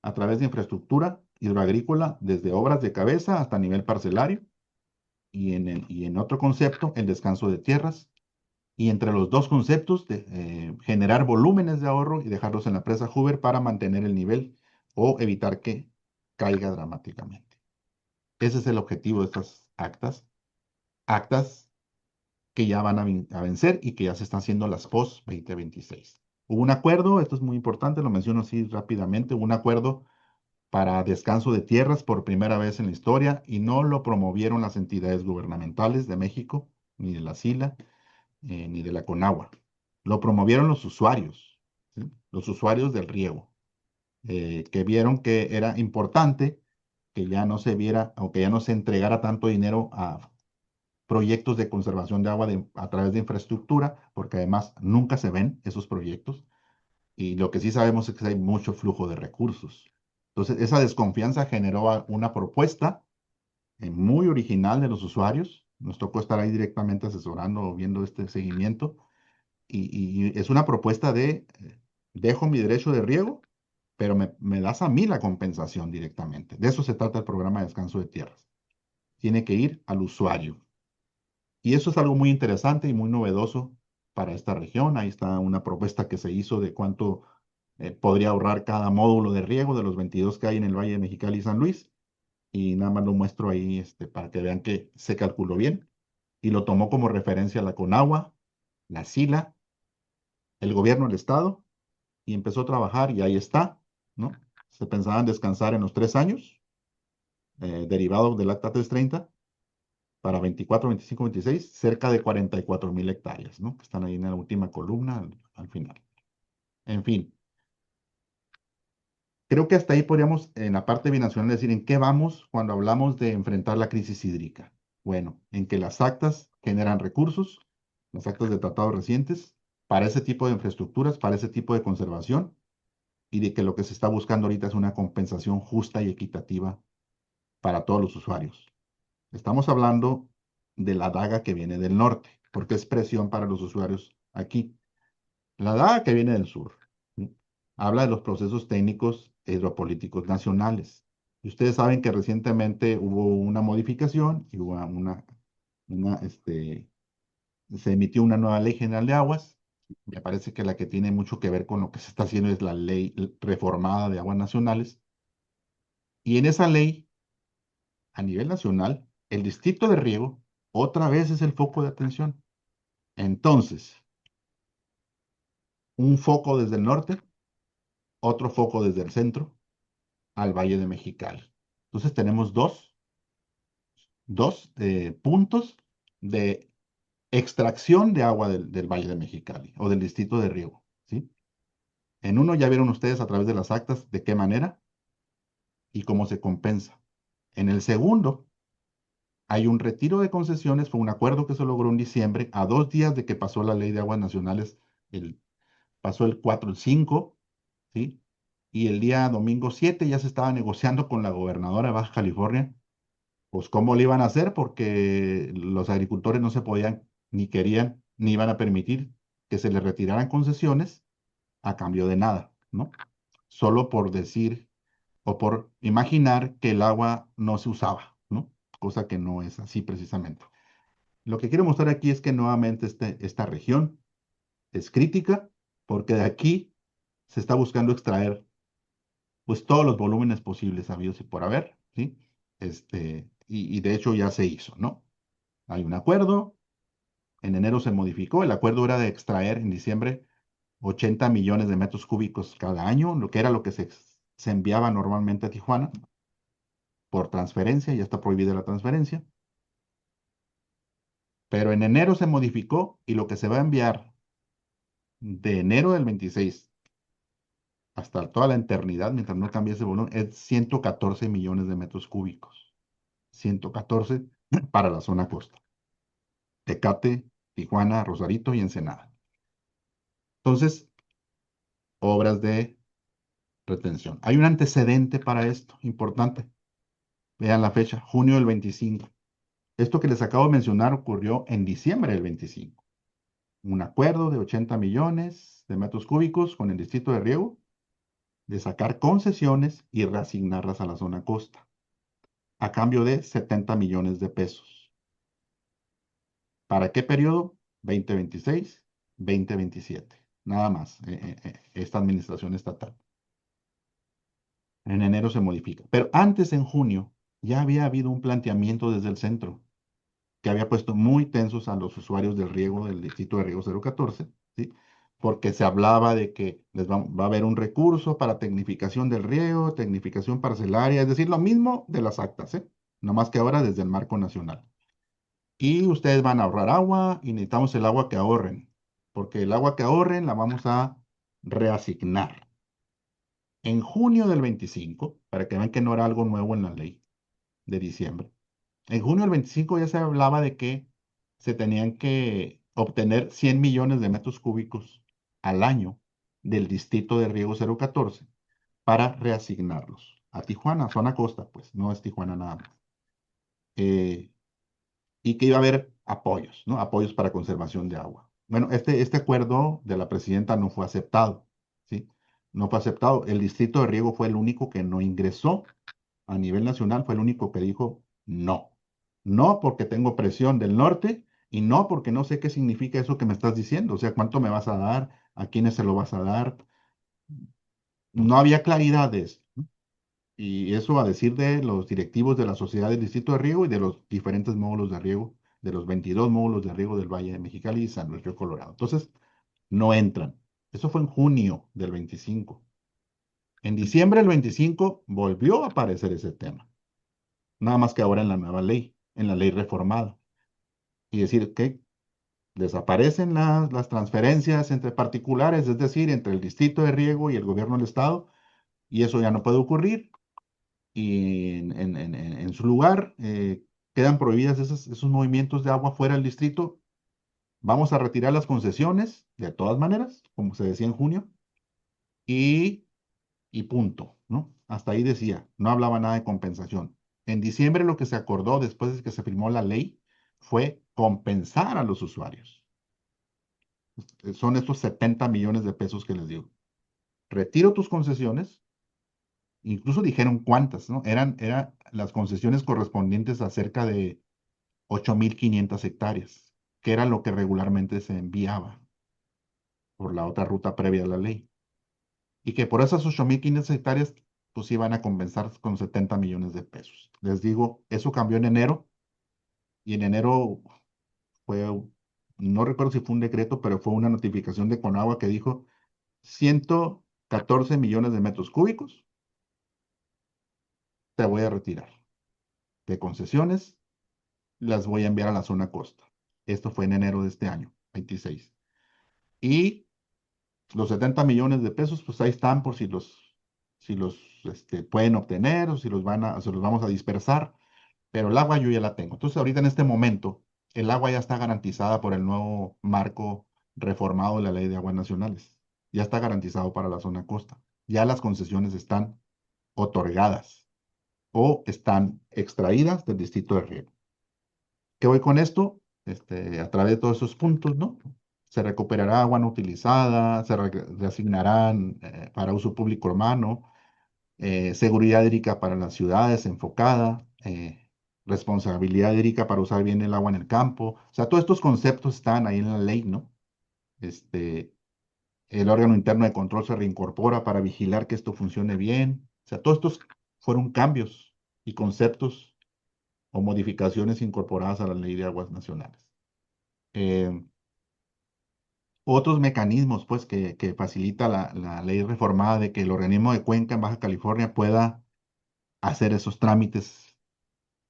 a través de infraestructura hidroagrícola, desde obras de cabeza hasta nivel parcelario, y en otro concepto, el descanso de tierras, y entre los dos conceptos, generar volúmenes de ahorro y dejarlos en la presa Hoover para mantener el nivel o evitar que caiga dramáticamente. Ese es el objetivo de estas actas que ya van a vencer y que ya se están haciendo las post 2026. Hubo un acuerdo, esto es muy importante, lo menciono así rápidamente, hubo un acuerdo para descanso de tierras por primera vez en la historia y no lo promovieron las entidades gubernamentales de México, ni de la SILA, ni de la CONAGUA. Lo promovieron los usuarios, ¿sí? Los usuarios del riego, que vieron que era importante que ya no se viera, aunque ya no se entregara tanto dinero a proyectos de conservación de agua a través de infraestructura, porque además nunca se ven esos proyectos, y lo que sí sabemos es que hay mucho flujo de recursos. Entonces, esa desconfianza generó una propuesta muy original de los usuarios. Nos tocó estar ahí directamente asesorando o viendo este seguimiento. Y es una propuesta de, dejo mi derecho de riego, pero me das a mí la compensación directamente. De eso se trata el programa de descanso de tierras. Tiene que ir al usuario. Y eso es algo muy interesante y muy novedoso para esta región. Ahí está una propuesta que se hizo de cuánto podría ahorrar cada módulo de riego de los 22 que hay en el Valle de Mexicali y San Luis. y nada más lo muestro ahí para que vean que se calculó bien. Y lo tomó como referencia la Conagua, la SILA, el gobierno del estado, y empezó a trabajar y ahí está, ¿no? Se pensaban descansar en los 3 años, derivado del Acta 330, para 24, 25, 26, cerca de 44,000 hectáreas, ¿no? Que están ahí en la última columna al final. En fin, creo que hasta ahí podríamos, en la parte binacional, decir en qué vamos cuando hablamos de enfrentar la crisis hídrica. Bueno, en que las actas generan recursos, las actas de tratados recientes, para ese tipo de infraestructuras, para ese tipo de conservación, y de que lo que se está buscando ahorita es una compensación justa y equitativa para todos los usuarios. Estamos hablando de la daga que viene del norte, porque es presión para los usuarios aquí. La daga que viene del sur, ¿sí? Habla de los procesos técnicos hidropolíticos nacionales. Y ustedes saben que recientemente hubo una modificación y hubo una, se emitió una nueva ley general de aguas. Me parece que la que tiene mucho que ver con lo que se está haciendo es la ley reformada de aguas nacionales. Y en esa ley, a nivel nacional, el distrito de riego otra vez es el foco de atención. Entonces, un foco desde el norte, otro foco desde el centro, al Valle de Mexicali. Entonces tenemos dos puntos de extracción de agua del Valle de Mexicali o del distrito de riego, ¿sí? En uno ya vieron ustedes a través de las actas de qué manera y cómo se compensa. En el segundo, hay un retiro de concesiones, fue un acuerdo que se logró en diciembre, a 2 días de que pasó la ley de aguas nacionales, pasó el 4, el 5, ¿sí? Y el día domingo 7 ya se estaba negociando con la gobernadora de Baja California, pues cómo le iban a hacer, porque los agricultores no se podían, ni querían, ni iban a permitir que se les retiraran concesiones a cambio de nada, ¿no? Solo por decir o por imaginar que el agua no se usaba, ¿no? Cosa que no es así precisamente. Lo que quiero mostrar aquí es que nuevamente esta región es crítica porque de aquí se está buscando extraer pues todos los volúmenes posibles habidos y por haber, ¿sí? Y de hecho ya se hizo, ¿no? Hay un acuerdo, en enero se modificó, el acuerdo era de extraer en diciembre 80 millones de metros cúbicos cada año, lo que era lo que se enviaba normalmente a Tijuana por transferencia, ya está prohibida la transferencia. Pero en enero se modificó y lo que se va a enviar de enero del 26 hasta toda la eternidad, mientras no cambie ese volumen, es 114 millones de metros cúbicos. 114 para la zona costa. Tecate, Tijuana, Rosarito y Ensenada. Entonces, obras de retención. Hay un antecedente para esto, importante. Vean la fecha, junio del 25. Esto que les acabo de mencionar ocurrió en diciembre del 25. Un acuerdo de 80 millones de metros cúbicos con el distrito de riego de sacar concesiones y reasignarlas a la zona costa, a cambio de 70 millones de pesos. ¿Para qué periodo? 2026, 2027. Nada más, esta administración estatal. En enero se modifica. Pero antes, en junio, ya había habido un planteamiento desde el centro que había puesto muy tensos a los usuarios del riego del distrito de riego 014, ¿sí? Porque se hablaba de que va a haber un recurso para tecnificación del riego, tecnificación parcelaria, es decir, lo mismo de las actas, ¿eh? No más que ahora desde el marco nacional. Y ustedes van a ahorrar agua y necesitamos el agua que ahorren, porque el agua que ahorren la vamos a reasignar. En junio del 25, para que vean que no era algo nuevo en la ley de diciembre, en junio del 25 ya se hablaba de que se tenían que obtener 100 millones de metros cúbicos al año del distrito de riego 014 para reasignarlos a Tijuana, zona costa, pues no es Tijuana nada más. Y que iba a haber apoyos, ¿no? Apoyos para conservación de agua. Bueno, este acuerdo de la presidenta no fue aceptado, ¿sí? No fue aceptado. El distrito de riego fue el único que no ingresó a nivel nacional, fue el único que dijo no. No porque tengo presión del norte y no porque no sé qué significa eso que me estás diciendo. O sea, ¿cuánto me vas a dar? ¿A quiénes se lo vas a dar? No había claridad de eso, ¿no? Y eso a decir de los directivos de la Sociedad del Distrito de Riego y de los diferentes módulos de riego, de los 22 módulos de riego del Valle de Mexicali y San Luis Río Colorado. Entonces, no entran. Eso fue en junio del 25. En diciembre del 25 volvió a aparecer ese tema, nada más que ahora en la nueva ley, en la ley reformada. Y decir que desaparecen las transferencias entre particulares, es decir, entre el distrito de riego y el gobierno del estado, y eso ya no puede ocurrir. Y en su lugar quedan prohibidas esos movimientos de agua fuera del distrito. Vamos a retirar las concesiones, de todas maneras, como se decía en junio, y, y punto, ¿no? Hasta ahí decía, no hablaba nada de compensación. En diciembre lo que se acordó después de que se firmó la ley fue compensar a los usuarios. Son estos 70 millones de pesos que les digo. Retiro tus concesiones, incluso dijeron cuántas, ¿no? Eran las concesiones correspondientes a cerca de 8.500 hectáreas, que era lo que regularmente se enviaba por la otra ruta previa a la ley. Y que por esas 8.500 hectáreas, pues iban a compensar con 70 millones de pesos. Les digo, eso cambió en enero, y en enero fue, no recuerdo si fue un decreto, pero fue una notificación de Conagua que dijo 114 millones de metros cúbicos te voy a retirar de concesiones, las voy a enviar a la zona costa. Esto fue en enero de este año, 26. Y los 70 millones de pesos, pues ahí están por si los pueden obtener o si se los vamos a dispersar, pero el agua yo ya la tengo. Entonces, ahorita en este momento, el agua ya está garantizada por el nuevo marco reformado de la Ley de Aguas Nacionales. Ya está garantizado para la zona costa. Ya las concesiones están otorgadas o están extraídas del distrito de riego. ¿Qué voy con esto? A través de todos esos puntos, ¿no? Se recuperará agua no utilizada, se reasignarán para uso público urbano, seguridad hídrica para las ciudades enfocada, responsabilidad hídrica para usar bien el agua en el campo. O sea, todos estos conceptos están ahí en la ley, ¿no? Este, el órgano interno de control se reincorpora para vigilar que esto funcione bien. O sea, todos estos fueron cambios y conceptos o modificaciones incorporadas a la ley de aguas nacionales. Eh, Otros mecanismos, pues, que facilita la ley reformada de que el organismo de cuenca en Baja California pueda hacer esos trámites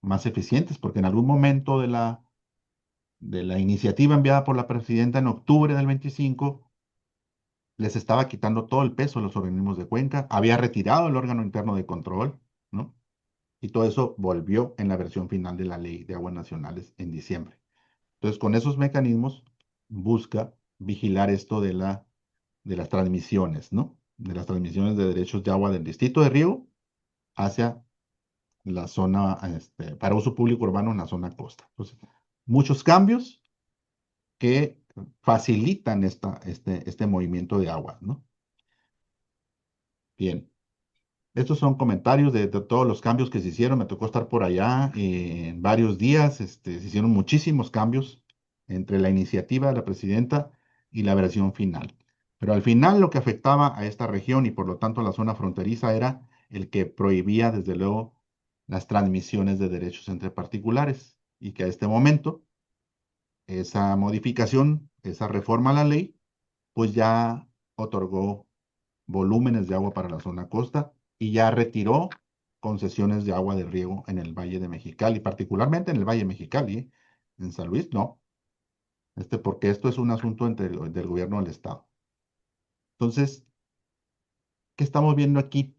más eficientes, porque en algún momento de la iniciativa enviada por la presidenta en octubre del 25, les estaba quitando todo el peso a los organismos de cuenca, había retirado el órgano interno de control, ¿no? Y todo eso volvió en la versión final de la ley de aguas nacionales en diciembre. Entonces, con esos mecanismos busca vigilar esto de las transmisiones, ¿no? De las transmisiones de derechos de agua del distrito de riego hacia la zona, para uso público urbano en la zona costa. Entonces, muchos cambios que facilitan este movimiento de agua, ¿no? Bien, estos son comentarios de todos los cambios que se hicieron. Me tocó estar por allá en varios días. Se hicieron muchísimos cambios entre la iniciativa de la presidenta y la versión final. Pero al final lo que afectaba a esta región y por lo tanto a la zona fronteriza era el que prohibía desde luego las transmisiones de derechos entre particulares y que a este momento esa modificación, esa reforma a la ley, pues ya otorgó volúmenes de agua para la zona costa y ya retiró concesiones de agua de riego en el Valle de Mexicali, particularmente en el Valle de Mexicali, ¿eh? En San Luis no, porque esto es un asunto del gobierno del estado. Entonces, ¿qué estamos viendo aquí?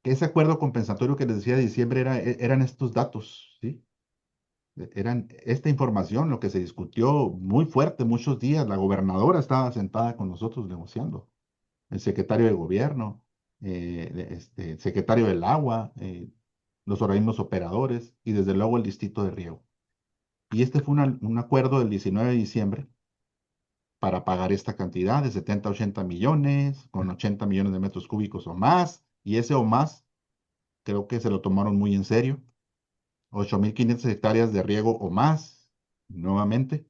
Que ese acuerdo compensatorio que les decía de diciembre eran estos datos, ¿sí? Eran esta información, lo que se discutió muy fuerte muchos días. La gobernadora estaba sentada con nosotros negociando, el secretario de gobierno, el secretario del agua, los organismos operadores y desde luego el distrito de riego. Y este fue un acuerdo del 19 de diciembre para pagar esta cantidad de 70 a 80 millones, con 80 millones de metros cúbicos o más, y ese o más creo que se lo tomaron muy en serio. 8.500 hectáreas de riego o más, nuevamente,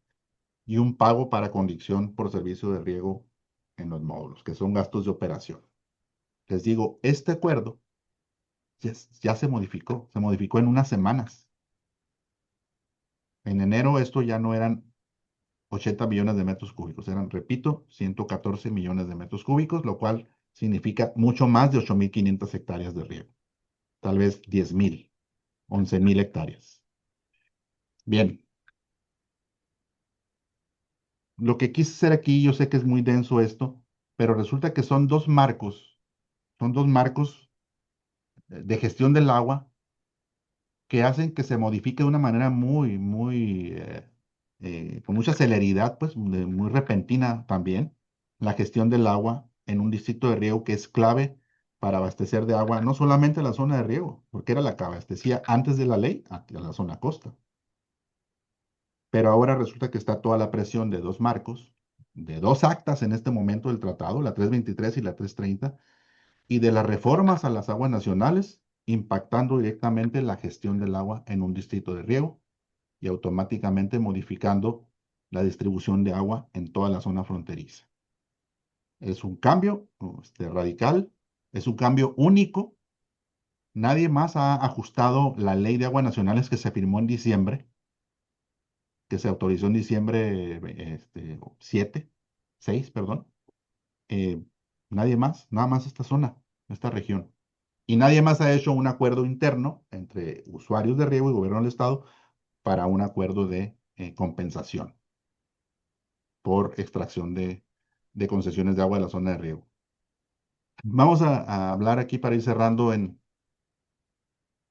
y un pago para condición por servicio de riego en los módulos, que son gastos de operación. Les digo, este acuerdo ya se modificó en unas semanas. En enero esto ya no eran 80 millones de metros cúbicos, eran, repito, 114 millones de metros cúbicos, lo cual significa mucho más de 8.500 hectáreas de riego, tal vez 10.000, 11.000 hectáreas. Bien, lo que quise hacer aquí, yo sé que es muy denso esto, pero resulta que son dos marcos de gestión del agua que hacen que se modifique de una manera con mucha celeridad, pues muy repentina también, la gestión del agua en un distrito de riego que es clave para abastecer de agua no solamente la zona de riego, porque era la que abastecía antes de la ley a la zona costa, pero ahora resulta que está toda la presión de dos marcos, de dos actas en este momento del tratado, la 323 y la 330, y de las reformas a las aguas nacionales, impactando directamente la gestión del agua en un distrito de riego y automáticamente modificando la distribución de agua en toda la zona fronteriza. Es un cambio radical, es un cambio único. Nadie más ha ajustado la ley de aguas nacionales que se firmó en diciembre, que se autorizó en diciembre 7, 6, perdón. Eh, Nadie más, nada más esta zona, esta región. Y nadie más ha hecho un acuerdo interno entre usuarios de riego y gobierno del estado para un acuerdo de compensación por extracción de concesiones de agua de la zona de riego. Vamos a hablar aquí para ir cerrando en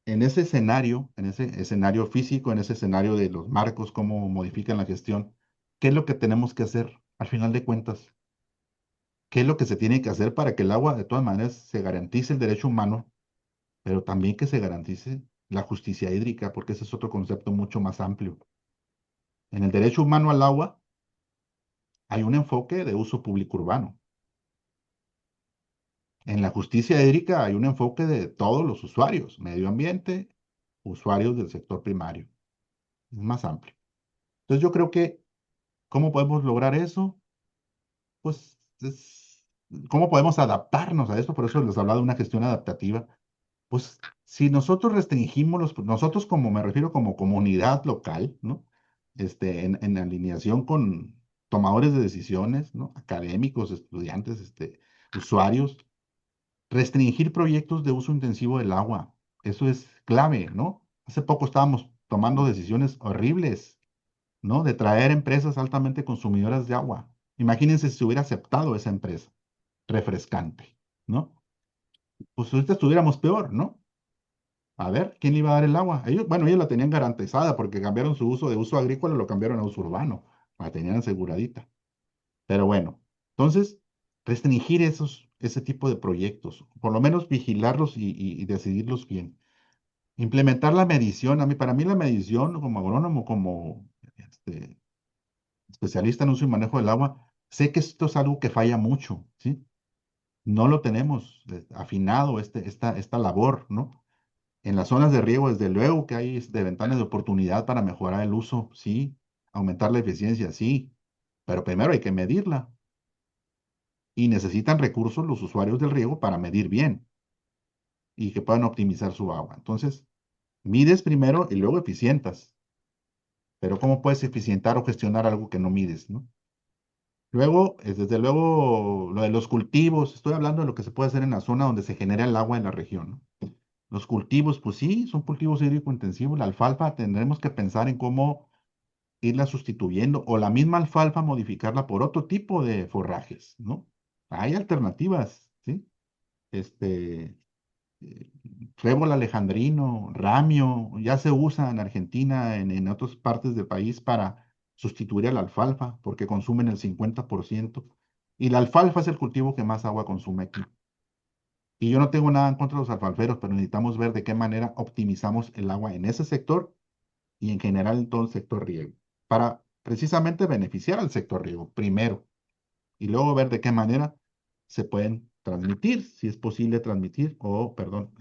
ese escenario físico, en ese escenario de los marcos, cómo modifican la gestión. ¿Qué es lo que tenemos que hacer al final de cuentas? ¿Qué es lo que se tiene que hacer para que el agua, de todas maneras, se garantice el derecho humano, pero también que se garantice la justicia hídrica, porque ese es otro concepto mucho más amplio? En el derecho humano al agua hay un enfoque de uso público urbano. En la justicia hídrica hay un enfoque de todos los usuarios, medio ambiente, usuarios del sector primario. Es más amplio. Entonces yo creo que, ¿cómo podemos lograr eso? Pues, ¿cómo podemos adaptarnos a esto? Por eso les hablaba de una gestión adaptativa. Pues, si nosotros restringimos nosotros como, me refiero como comunidad local, ¿no? En alineación con tomadores de decisiones, ¿no? Académicos, estudiantes, usuarios, restringir proyectos de uso intensivo del agua. Eso es clave, ¿no? Hace poco estábamos tomando decisiones horribles, ¿no? De traer empresas altamente consumidoras de agua. Imagínense si se hubiera aceptado esa empresa refrescante, ¿no? Pues ahorita estuviéramos peor, ¿no? A ver, ¿quién le iba a dar el agua? Ellos la tenían garantizada porque cambiaron su uso de uso agrícola, lo cambiaron a uso urbano. La tenían aseguradita. Pero bueno, entonces, restringir ese tipo de proyectos, por lo menos vigilarlos y decidirlos bien. Implementar la medición, para mí la medición como agrónomo, como este, especialista en uso y manejo del agua, sé que esto es algo que falla mucho, ¿sí? No lo tenemos afinado, esta labor, ¿no? En las zonas de riego, desde luego que hay ventanas de oportunidad para mejorar el uso, sí, aumentar la eficiencia, sí, pero primero hay que medirla y necesitan recursos los usuarios del riego para medir bien y que puedan optimizar su agua. Entonces, mides primero y luego eficientas, pero ¿cómo puedes eficientar o gestionar algo que no mides, ¿no? Luego, desde luego, lo de los cultivos, estoy hablando de lo que se puede hacer en la zona donde se genera el agua en la región, ¿no? Los cultivos, pues sí, son cultivos hídrico-intensivos. La alfalfa tendremos que pensar en cómo irla sustituyendo o la misma alfalfa modificarla por otro tipo de forrajes, ¿no? Hay alternativas, ¿sí? Este, eh, Trébol alejandrino, ramio, ya se usa en Argentina, en otras partes del país para sustituir a la alfalfa porque consumen el 50%. Y la alfalfa es el cultivo que más agua consume aquí. Y yo no tengo nada en contra de los alfalferos, pero necesitamos ver de qué manera optimizamos el agua en ese sector y en general en todo el sector riego, para precisamente beneficiar al sector riego primero y luego ver de qué manera se pueden transmitir, si es posible transmitir o, perdón,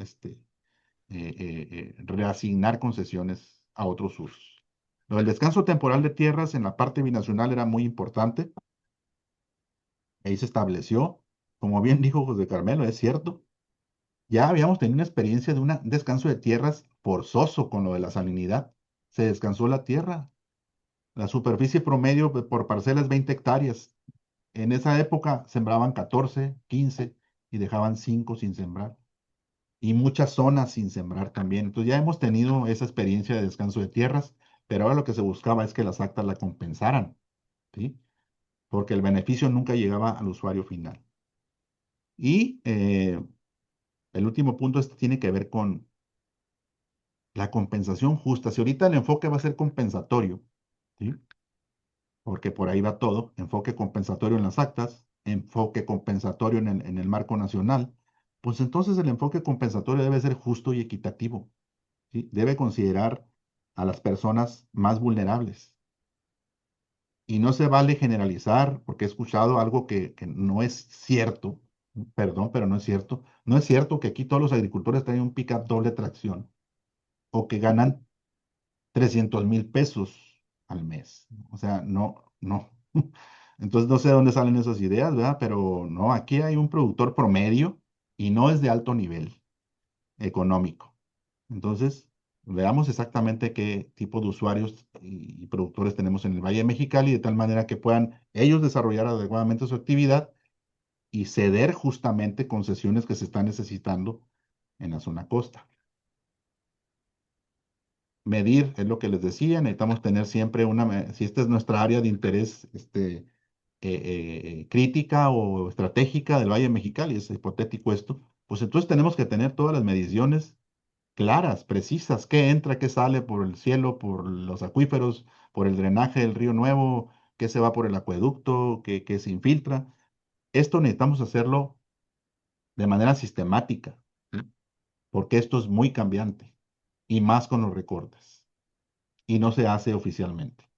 reasignar concesiones a otros usos. Lo del descanso temporal de tierras en la parte binacional era muy importante. Ahí se estableció, como bien dijo José Carmelo, es cierto, ya habíamos tenido una experiencia de un descanso de tierras forzoso con lo de la salinidad. Se descansó la tierra. La superficie promedio por parcela es 20 hectáreas. En esa época sembraban 14, 15 y dejaban 5 sin sembrar. Y muchas zonas sin sembrar también. Entonces ya hemos tenido esa experiencia de descanso de tierras, pero ahora lo que se buscaba es que las actas la compensaran, ¿sí? Porque el beneficio nunca llegaba al usuario final. Y el último punto tiene que ver con la compensación justa. Si ahorita el enfoque va a ser compensatorio, ¿sí? Porque por ahí va todo, enfoque compensatorio en las actas, enfoque compensatorio en el marco nacional, pues entonces el enfoque compensatorio debe ser justo y equitativo, ¿sí? Debe considerar a las personas más vulnerables. Y no se vale generalizar, porque he escuchado algo que no es cierto, perdón, pero no es cierto. No es cierto que aquí todos los agricultores traen un pick-up doble tracción o que ganan 300,000 pesos al mes. O sea, no, no. Entonces no sé de dónde salen esas ideas, ¿verdad? Pero no, aquí hay un productor promedio y no es de alto nivel económico. Entonces, veamos exactamente qué tipo de usuarios y productores tenemos en el Valle de Mexicali, de tal manera que puedan ellos desarrollar adecuadamente su actividad y ceder justamente concesiones que se están necesitando en la zona costa. Medir es lo que les decía, necesitamos tener siempre si esta es nuestra área de interés crítica o estratégica del Valle de Mexicali, es hipotético esto, pues entonces tenemos que tener todas las mediciones claras, precisas, qué entra, qué sale por el cielo, por los acuíferos, por el drenaje del río Nuevo, qué se va por el acueducto, qué se infiltra. Esto necesitamos hacerlo de manera sistemática, ¿sí? Porque esto es muy cambiante y más con los recortes y no se hace oficialmente.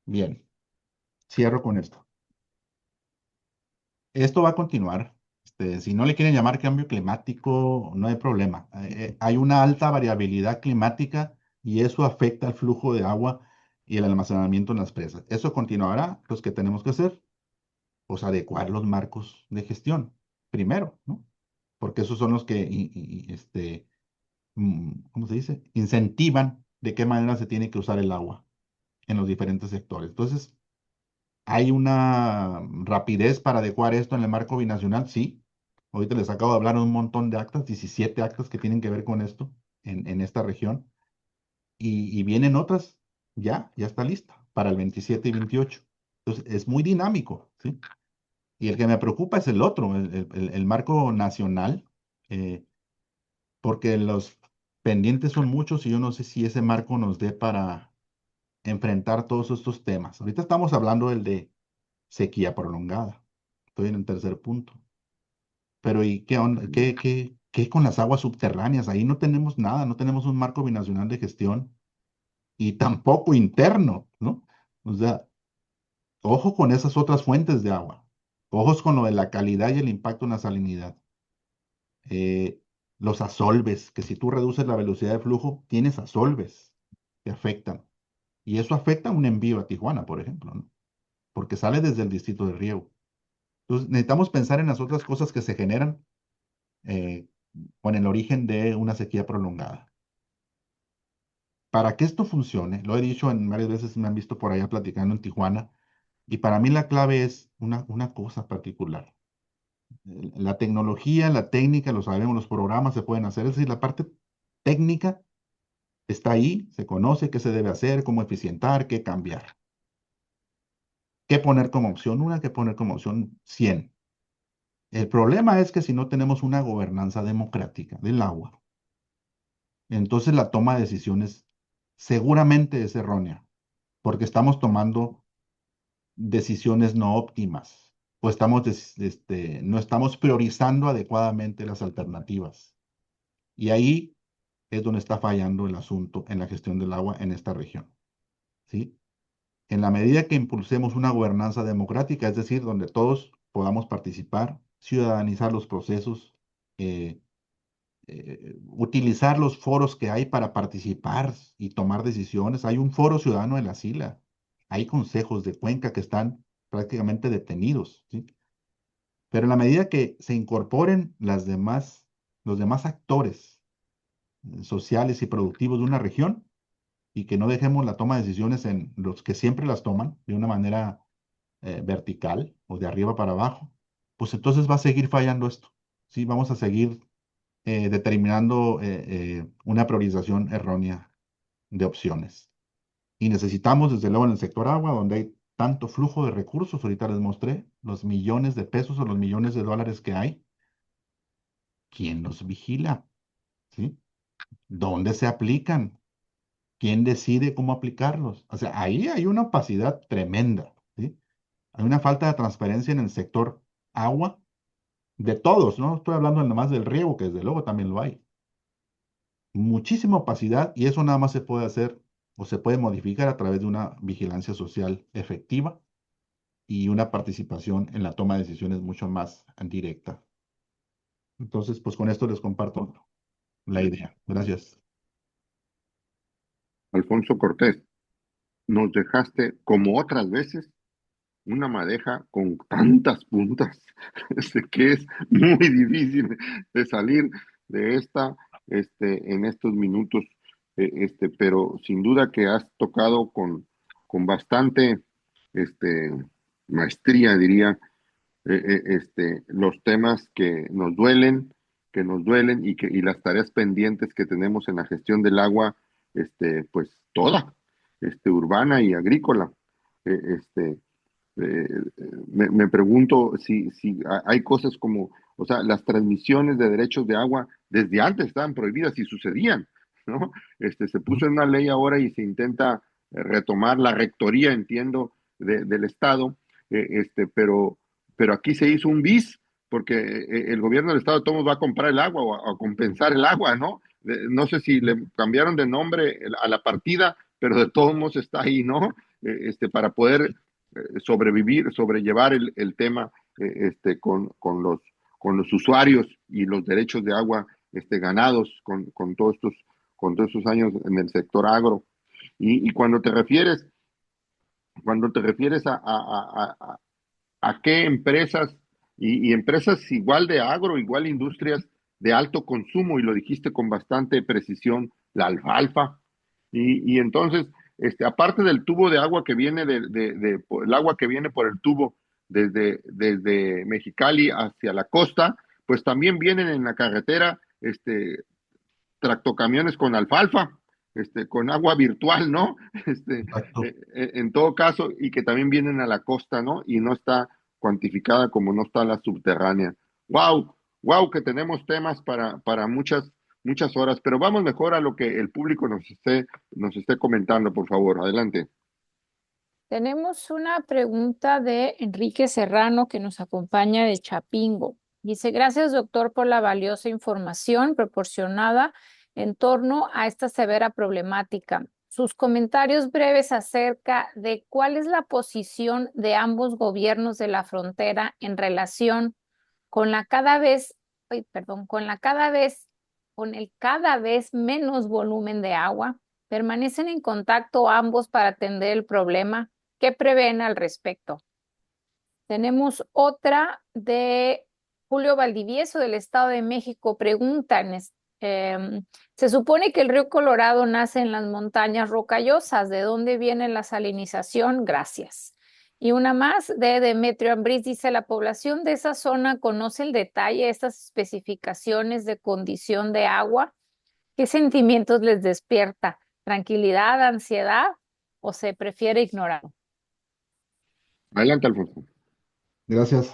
Bien, cierro con esto. Esto va a continuar. Si no le quieren llamar cambio climático, no hay problema. Hay una alta variabilidad climática y eso afecta el flujo de agua y el almacenamiento en las presas. Eso continuará. Los que tenemos que hacer, pues adecuar los marcos de gestión primero, ¿no? Porque esos son los que, ¿cómo se dice? Incentivan de qué manera se tiene que usar el agua en los diferentes sectores. Entonces, ¿hay una rapidez para adecuar esto en el marco binacional? Sí. Ahorita les acabo de hablar de un montón de actas, 17 actas que tienen que ver con esto en esta región. Y vienen otras, ya está lista para el 27 y 28. Entonces, es muy dinámico, ¿sí? Y el que me preocupa es el otro, el marco nacional, eh, porque los pendientes son muchos y yo no sé si ese marco nos dé para enfrentar todos estos temas. Ahorita estamos hablando del de sequía prolongada. Estoy en el tercer punto. Pero ¿y qué onda? ¿Qué con las aguas subterráneas? Ahí no tenemos nada, no tenemos un marco binacional de gestión y tampoco interno, ¿no? O sea, ojo con esas otras fuentes de agua. Ojos con lo de la calidad y el impacto en la salinidad. Eh, los asolves, que si tú reduces la velocidad de flujo, tienes asolves que afectan. Y eso afecta a un envío a Tijuana, por ejemplo, ¿no? Porque sale desde el distrito de riego. Entonces, necesitamos pensar en las otras cosas que se generan eh, con el origen de una sequía prolongada. Para que esto funcione, lo he dicho en varias veces, me han visto por allá platicando en Tijuana, y para mí la clave es una cosa particular. La tecnología, la técnica, lo sabemos, los programas se pueden hacer, es decir, la parte técnica está ahí, se conoce qué se debe hacer, cómo eficientar, qué cambiar. ¿Qué poner como opción 1? ¿Qué poner como opción 100? El problema es que si no tenemos una gobernanza democrática del agua, entonces la toma de decisiones seguramente es errónea, porque estamos tomando decisiones no óptimas, o no estamos priorizando adecuadamente las alternativas. Y ahí es donde está fallando el asunto en la gestión del agua en esta región, ¿sí? En la medida que impulsemos una gobernanza democrática, es decir, donde todos podamos participar, ciudadanizar los procesos, eh, utilizar los foros que hay para participar y tomar decisiones. Hay un foro ciudadano de la SILA, hay consejos de Cuenca que están prácticamente detenidos, ¿sí? Pero en la medida que se incorporen las demás los demás actores sociales y productivos de una región, y que no dejemos la toma de decisiones en los que siempre las toman de una manera vertical o de arriba para abajo, pues entonces va a seguir fallando esto. Sí, vamos a seguir determinando una priorización errónea de opciones. Y necesitamos, desde luego, en el sector agua, donde hay tanto flujo de recursos, ahorita les mostré los millones de pesos o los millones de dólares que hay, ¿quién los vigila? ¿Sí? ¿Dónde se aplican? ¿Quién decide cómo aplicarlos? O sea, ahí hay una opacidad tremenda, ¿sí? Hay una falta de transparencia en el sector agua de todos, no estoy hablando nomás del riego, que desde luego también lo hay. Muchísima opacidad, y eso nada más se puede hacer o se puede modificar a través de una vigilancia social efectiva y una participación en la toma de decisiones mucho más directa. Entonces, pues con esto les comparto la idea. Gracias. Alfonso Cortés, nos dejaste, como otras veces, una madeja con tantas puntas, que es muy difícil de salir de esta, en estos minutos, pero sin duda que has tocado con bastante, este, maestría, diría, los temas que nos duelen y las tareas pendientes que tenemos en la gestión del agua, pues toda, urbana y agrícola. Eh, este, me pregunto si hay cosas como, o sea, las transmisiones de derechos de agua desde antes estaban prohibidas y sucedían, ¿no? Se puso Ujú. en una ley ahora y se intenta retomar la rectoría, entiendo, del Estado, pero aquí se hizo un bis porque el gobierno del Estado de todos va a comprar el agua o a compensar el agua, ¿no? No sé si le cambiaron de nombre a la partida, pero de todos modos está ahí, ¿no? Para poder sobrevivir, sobrellevar el tema con los usuarios y los derechos de agua ganados con todos estos años en el sector agro. Y cuando te refieres a qué empresas y empresas igual de agro, igual industrias de alto consumo, y lo dijiste con bastante precisión, la alfalfa. Y entonces, aparte del tubo de agua que viene el agua que viene por el tubo desde Mexicali hacia la costa, pues también vienen en la carretera, tractocamiones con alfalfa, con agua virtual, ¿no? Exacto. En todo caso, y que también vienen a la costa, ¿no? Y no está cuantificada como no está la subterránea. Wow, wow, que tenemos temas para muchas horas, pero vamos mejor a lo que el público nos esté comentando, por favor. Adelante. Tenemos una pregunta de Enrique Serrano que nos acompaña de Chapingo. Dice, gracias doctor por la valiosa información proporcionada en torno a esta severa problemática. Sus comentarios breves acerca de cuál es la posición de ambos gobiernos de la frontera en relación con la cada vez, ay, perdón, con el cada vez menos volumen de agua. ¿Permanecen en contacto ambos para atender el problema? ¿Qué prevén al respecto? Tenemos otra de Julio Valdivieso del Estado de México. Preguntan, se supone que el río Colorado nace en las montañas rocallosas. ¿De dónde viene la salinización? Gracias. Y una más de Demetrio Ambriz dice, la población de esa zona conoce el detalle de estas especificaciones de condición de agua. ¿Qué sentimientos les despierta? ¿Tranquilidad, ansiedad o se prefiere ignorar? Adelante, Alfonso. Gracias.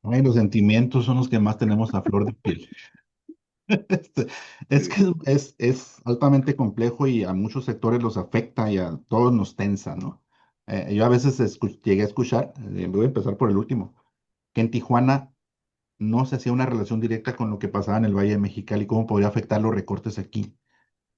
Ay, los sentimientos son los que más tenemos a flor de piel. Este, es que es altamente complejo y a muchos sectores los afecta y a todos nos tensa, ¿no? Yo a veces llegué a escuchar, voy a empezar por el último, que en Tijuana no se hacía una relación directa con lo que pasaba en el Valle de Mexicali, cómo podría afectar los recortes aquí.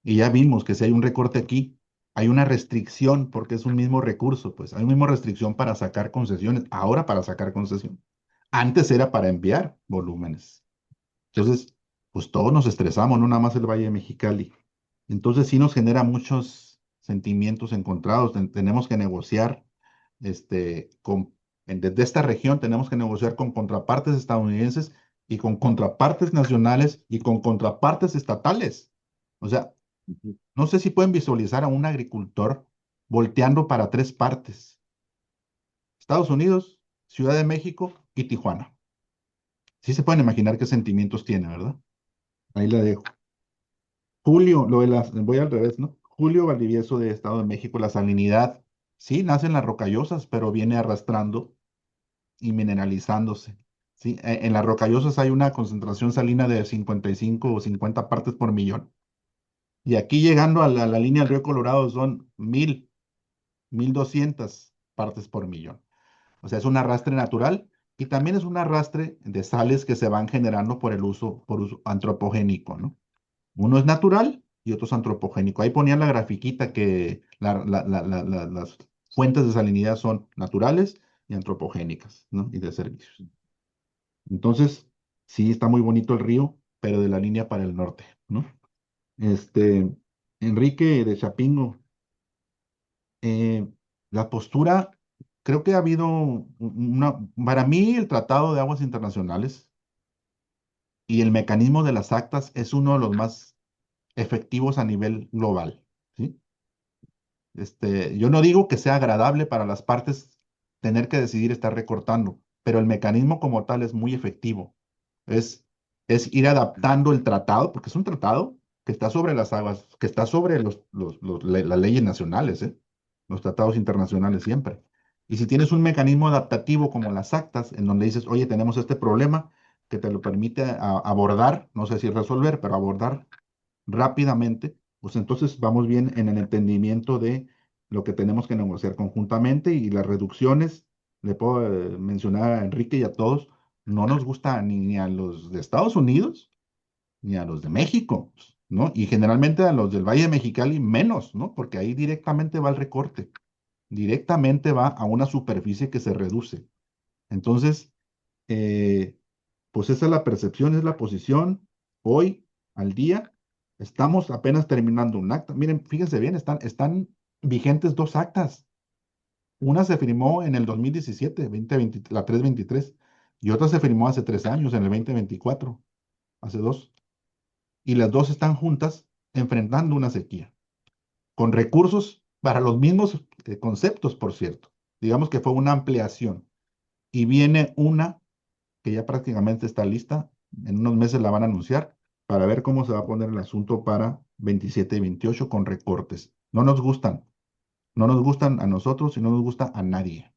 Y ya vimos que si hay un recorte aquí, hay una restricción porque es un mismo recurso, pues hay una misma restricción para sacar concesiones, ahora para sacar concesión. Antes era para enviar volúmenes. Entonces, pues todos nos estresamos, no nada más el Valle de Mexicali. Entonces sí nos genera muchos sentimientos encontrados. Tenemos que negociar, desde esta región tenemos que negociar con contrapartes estadounidenses y con contrapartes nacionales y con contrapartes estatales. O sea, Ujú. no sé si pueden visualizar a un agricultor volteando para tres partes: Estados Unidos, Ciudad de México y Tijuana. Sí se pueden imaginar qué sentimientos tiene, ¿verdad? Ahí la dejo. Julio, voy al revés, ¿no? Julio Valdivieso de Estado de México, la salinidad, sí, nace en las rocallosas, pero viene arrastrando y mineralizándose. ¿Sí? En las rocallosas hay una concentración salina de 55 o 50 partes por millón. Y aquí llegando a la línea del río Colorado son 1,200 partes por millón. O sea, es un arrastre natural y también es un arrastre de sales que se van generando por uso antropogénico, ¿no? Uno es natural y otro es antropogénico. Ahí ponían la grafiquita que las fuentes de salinidad son naturales y antropogénicas, ¿no? Y de servicios. Entonces, sí, está muy bonito el río, pero de la línea para el norte, ¿no? Este, Enrique de Chapingo, eh, la postura, creo que ha habido para mí el Tratado de Aguas Internacionales y el mecanismo de las actas es uno de los más efectivos a nivel global, ¿sí? Yo no digo que sea agradable para las partes tener que decidir estar recortando, pero el mecanismo como tal es muy efectivo. Es, es ir adaptando el tratado, porque es un tratado que está sobre las aguas, que está sobre las leyes nacionales, ¿eh? Los tratados internacionales siempre. Y si tienes un mecanismo adaptativo como las actas, en donde dices, oye, tenemos este problema que te lo permite abordar, no sé si resolver, pero abordar rápidamente, pues entonces vamos bien en el entendimiento de lo que tenemos que negociar conjuntamente y las reducciones, le puedo mencionar a Enrique y a todos, no nos gusta ni a los de Estados Unidos ni a los de México, ¿no? Y generalmente a los del Valle de Mexicali menos, ¿no? Porque ahí directamente va el recorte, directamente va a una superficie que se reduce. Entonces, eh, pues esa es la percepción, es la posición. Hoy, al día, estamos apenas terminando un acta. Miren, fíjense bien, están vigentes dos actas. Una se firmó en el 2017, 2020, la 323, y otra se firmó hace 3 años, en el 2024, hace dos. Y las dos están juntas enfrentando una sequía, con recursos para los mismos conceptos, por cierto. Digamos que fue una ampliación. Y viene una que ya prácticamente está lista. En unos meses la van a anunciar para ver cómo se va a poner el asunto para 27 y 28 con recortes. No nos gustan a nosotros y no nos gusta a nadie.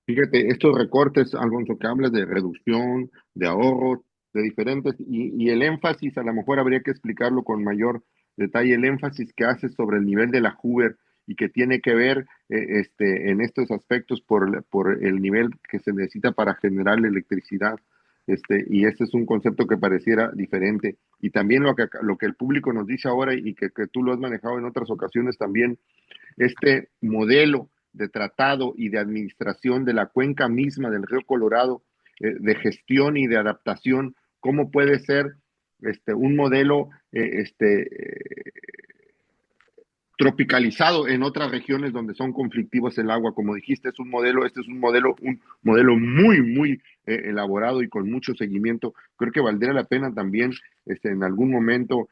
Fíjate, estos recortes, Alfonso, que hablas de reducción, de ahorros, de diferentes, y el énfasis, a lo mejor habría que explicarlo con mayor detalle, el énfasis que haces sobre el nivel de la Hoover y que tiene que ver en estos aspectos por el nivel que se necesita para generar la electricidad. Y este es un concepto que pareciera diferente. Y también lo que el público nos dice ahora y que tú lo has manejado en otras ocasiones también, este modelo de tratado y de administración de la cuenca misma del río Colorado, de gestión y de adaptación, cómo puede ser un modelo tropicalizado en otras regiones donde son conflictivos el agua. Como dijiste, este es un modelo muy, muy elaborado y con mucho seguimiento. Creo que valdría la pena también en algún momento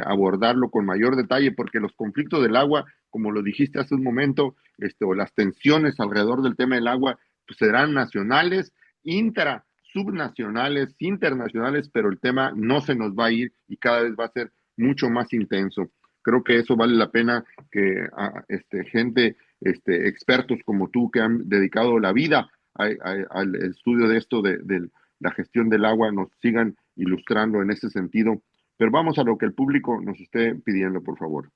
abordarlo con mayor detalle, porque los conflictos del agua, como lo dijiste hace un momento, o las tensiones alrededor del tema del agua, pues serán nacionales, subnacionales, internacionales, pero el tema no se nos va a ir y cada vez va a ser mucho más intenso. Creo que eso vale la pena que gente, expertos como tú que han dedicado la vida al estudio de esto, de la gestión del agua, nos sigan ilustrando en ese sentido. Pero vamos a lo que el público nos esté pidiendo, por favor.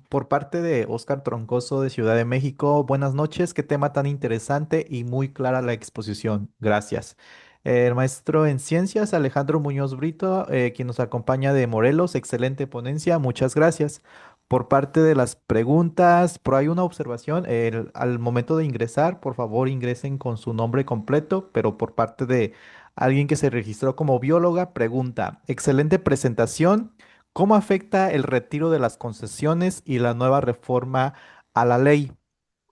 Por parte de Óscar Troncoso de Ciudad de México, buenas noches, qué tema tan interesante y muy clara la exposición. Gracias. El maestro en ciencias, Alejandro Muñoz Brito, quien nos acompaña de Morelos, excelente ponencia, muchas gracias. Por parte de las preguntas, por ahí una observación, al momento de ingresar, por favor ingresen con su nombre completo, pero por parte de alguien que se registró como bióloga, pregunta, excelente presentación. ¿Cómo afecta el retiro de las concesiones y la nueva reforma a la ley?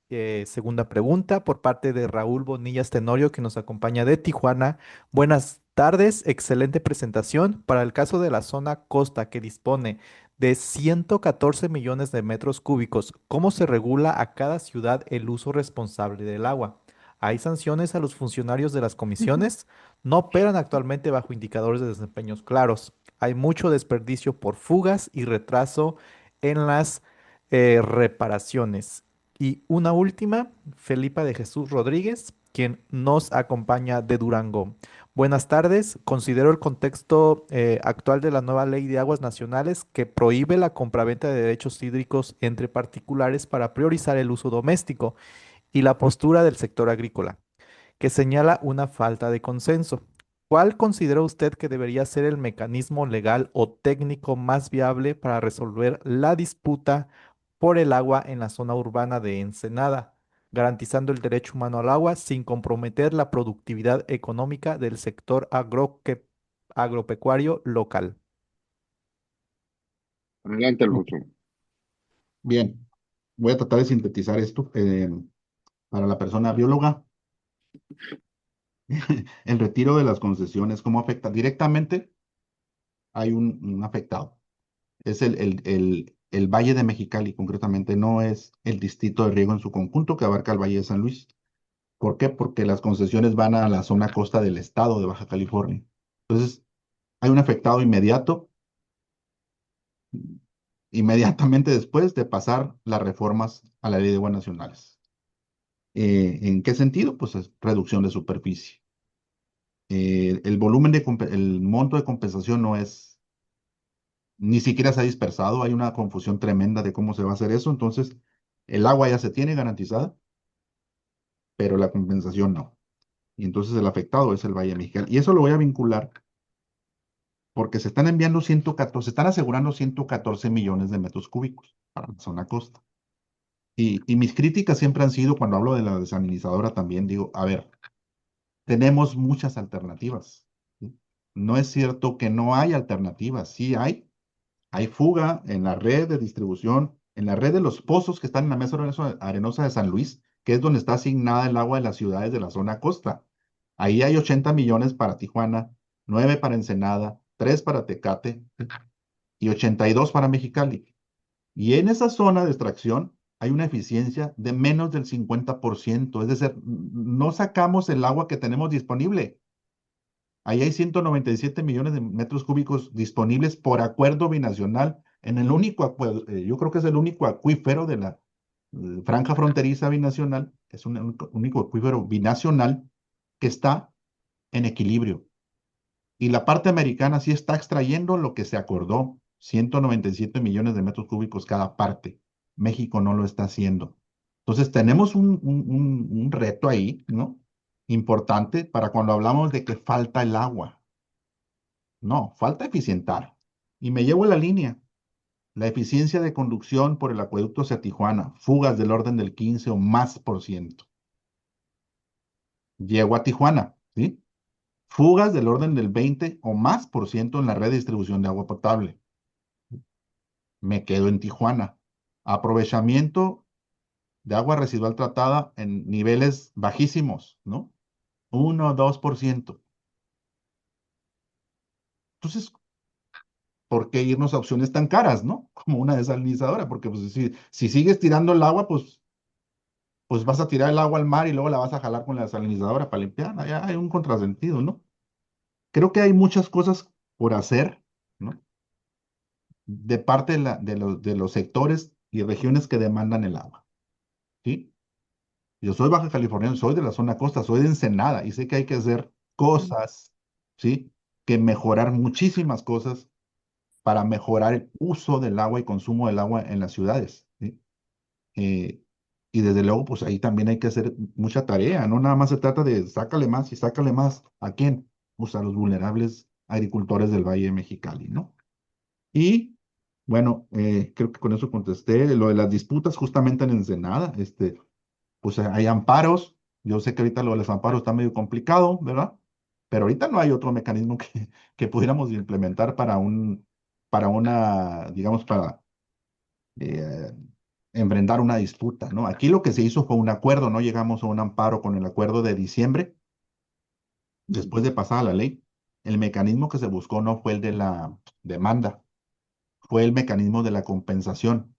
Segunda pregunta por parte de Raúl Bonillas Tenorio, que nos acompaña de Tijuana. Buenas tardes, excelente presentación. Para el caso de la zona costa que dispone de 114 millones de metros cúbicos, ¿cómo se regula a cada ciudad el uso responsable del agua? ¿Hay sanciones a los funcionarios de las comisiones? No operan actualmente bajo indicadores de desempeños claros. Hay mucho desperdicio por fugas y retraso en las reparaciones. Y una última, Felipa de Jesús Rodríguez, quien nos acompaña de Durango. Buenas tardes. Considero el contexto actual de la nueva ley de aguas nacionales que prohíbe la compraventa de derechos hídricos entre particulares para priorizar el uso doméstico y la postura del sector agrícola, que señala una falta de consenso. ¿Cuál considera usted que debería ser el mecanismo legal o técnico más viable para resolver la disputa por el agua en la zona urbana de Ensenada, garantizando el derecho humano al agua sin comprometer la productividad económica del sector agropecuario local? Adelante, Ok, Alfonso. bien, voy a tratar de sintetizar esto. Para la persona bióloga, el retiro de las concesiones, ¿cómo afecta? Directamente hay un afectado. Es el Valle de Mexicali, concretamente, no es el distrito de riego en su conjunto que abarca el Valle de San Luis. ¿Por qué? Porque las concesiones van a la zona costa del estado de Baja California. Entonces, hay un afectado inmediato, inmediatamente después de pasar las reformas a la Ley de Aguas Nacionales. ¿En qué sentido? Pues es reducción de superficie. El volumen el monto de compensación no es, ni siquiera se ha dispersado, hay una confusión tremenda de cómo se va a hacer eso, entonces el agua ya se tiene garantizada, pero la compensación no. Y entonces el afectado es el Valle Mexicali. Y eso lo voy a vincular porque se están enviando 114, se están asegurando 114 millones de metros cúbicos para la zona costa. Y mis críticas siempre han sido, cuando hablo de la desalinizadora también, digo, a ver, tenemos muchas alternativas. ¿Sí? No es cierto que no hay alternativas, sí hay fuga en la red de distribución, en la red de los pozos que están en la mesa arenosa de San Luis, que es donde está asignada el agua de las ciudades de la zona costa. Ahí hay 80 millones para Tijuana, 9 para Ensenada, 3 para Tecate y 82 para Mexicali. Y en esa zona de extracción hay una eficiencia de menos del 50%, es decir, no sacamos el agua que tenemos disponible. Ahí hay 197 millones de metros cúbicos disponibles por acuerdo binacional en el único, yo creo que es el único acuífero de la franja fronteriza binacional, es un único acuífero binacional que está en equilibrio. Y la parte americana sí está extrayendo lo que se acordó, 197 millones de metros cúbicos cada parte. México no lo está haciendo. Entonces tenemos un reto ahí, ¿no? Importante para cuando hablamos de que falta el agua. No, falta eficientar. Y me llevo la línea. La eficiencia de conducción por el acueducto hacia Tijuana, fugas del orden del 15 o más por ciento. Llego a Tijuana, ¿sí? Fugas del orden del 20 o más por ciento en la red de distribución de agua potable. Me quedo en Tijuana. Aprovechamiento de agua residual tratada en niveles bajísimos, ¿no? 1 o 2%. Entonces, ¿por qué irnos a opciones tan caras, ¿no? Como una desalinizadora, porque pues, si sigues tirando el agua, pues vas a tirar el agua al mar y luego la vas a jalar con la desalinizadora para limpiarla. Ya hay un contrasentido, ¿no? Creo que hay muchas cosas por hacer, ¿no? De parte de los sectores y regiones que demandan el agua, ¿sí? Yo soy baja californiano, soy de la zona costa, soy de Ensenada y sé que hay que hacer cosas, ¿sí? Que mejorar muchísimas cosas para mejorar el uso del agua y consumo del agua en las ciudades, ¿sí? Eh, y desde luego, pues ahí también hay que hacer mucha tarea, no nada más se trata de sácale más y sácale más. ¿A quién? Pues a los vulnerables agricultores del Valle de Mexicali, ¿no? Y bueno, creo que con eso contesté lo de las disputas justamente en Ensenada, pues hay amparos. Yo sé que ahorita lo de los amparos está medio complicado, ¿verdad? Pero ahorita no hay otro mecanismo que pudiéramos implementar para digamos, para eh, enfrentar una disputa, ¿no? Aquí lo que se hizo fue un acuerdo, no llegamos a un amparo con el acuerdo de diciembre, después de pasada la ley. El mecanismo que se buscó no fue el de la demanda, fue el mecanismo de la compensación.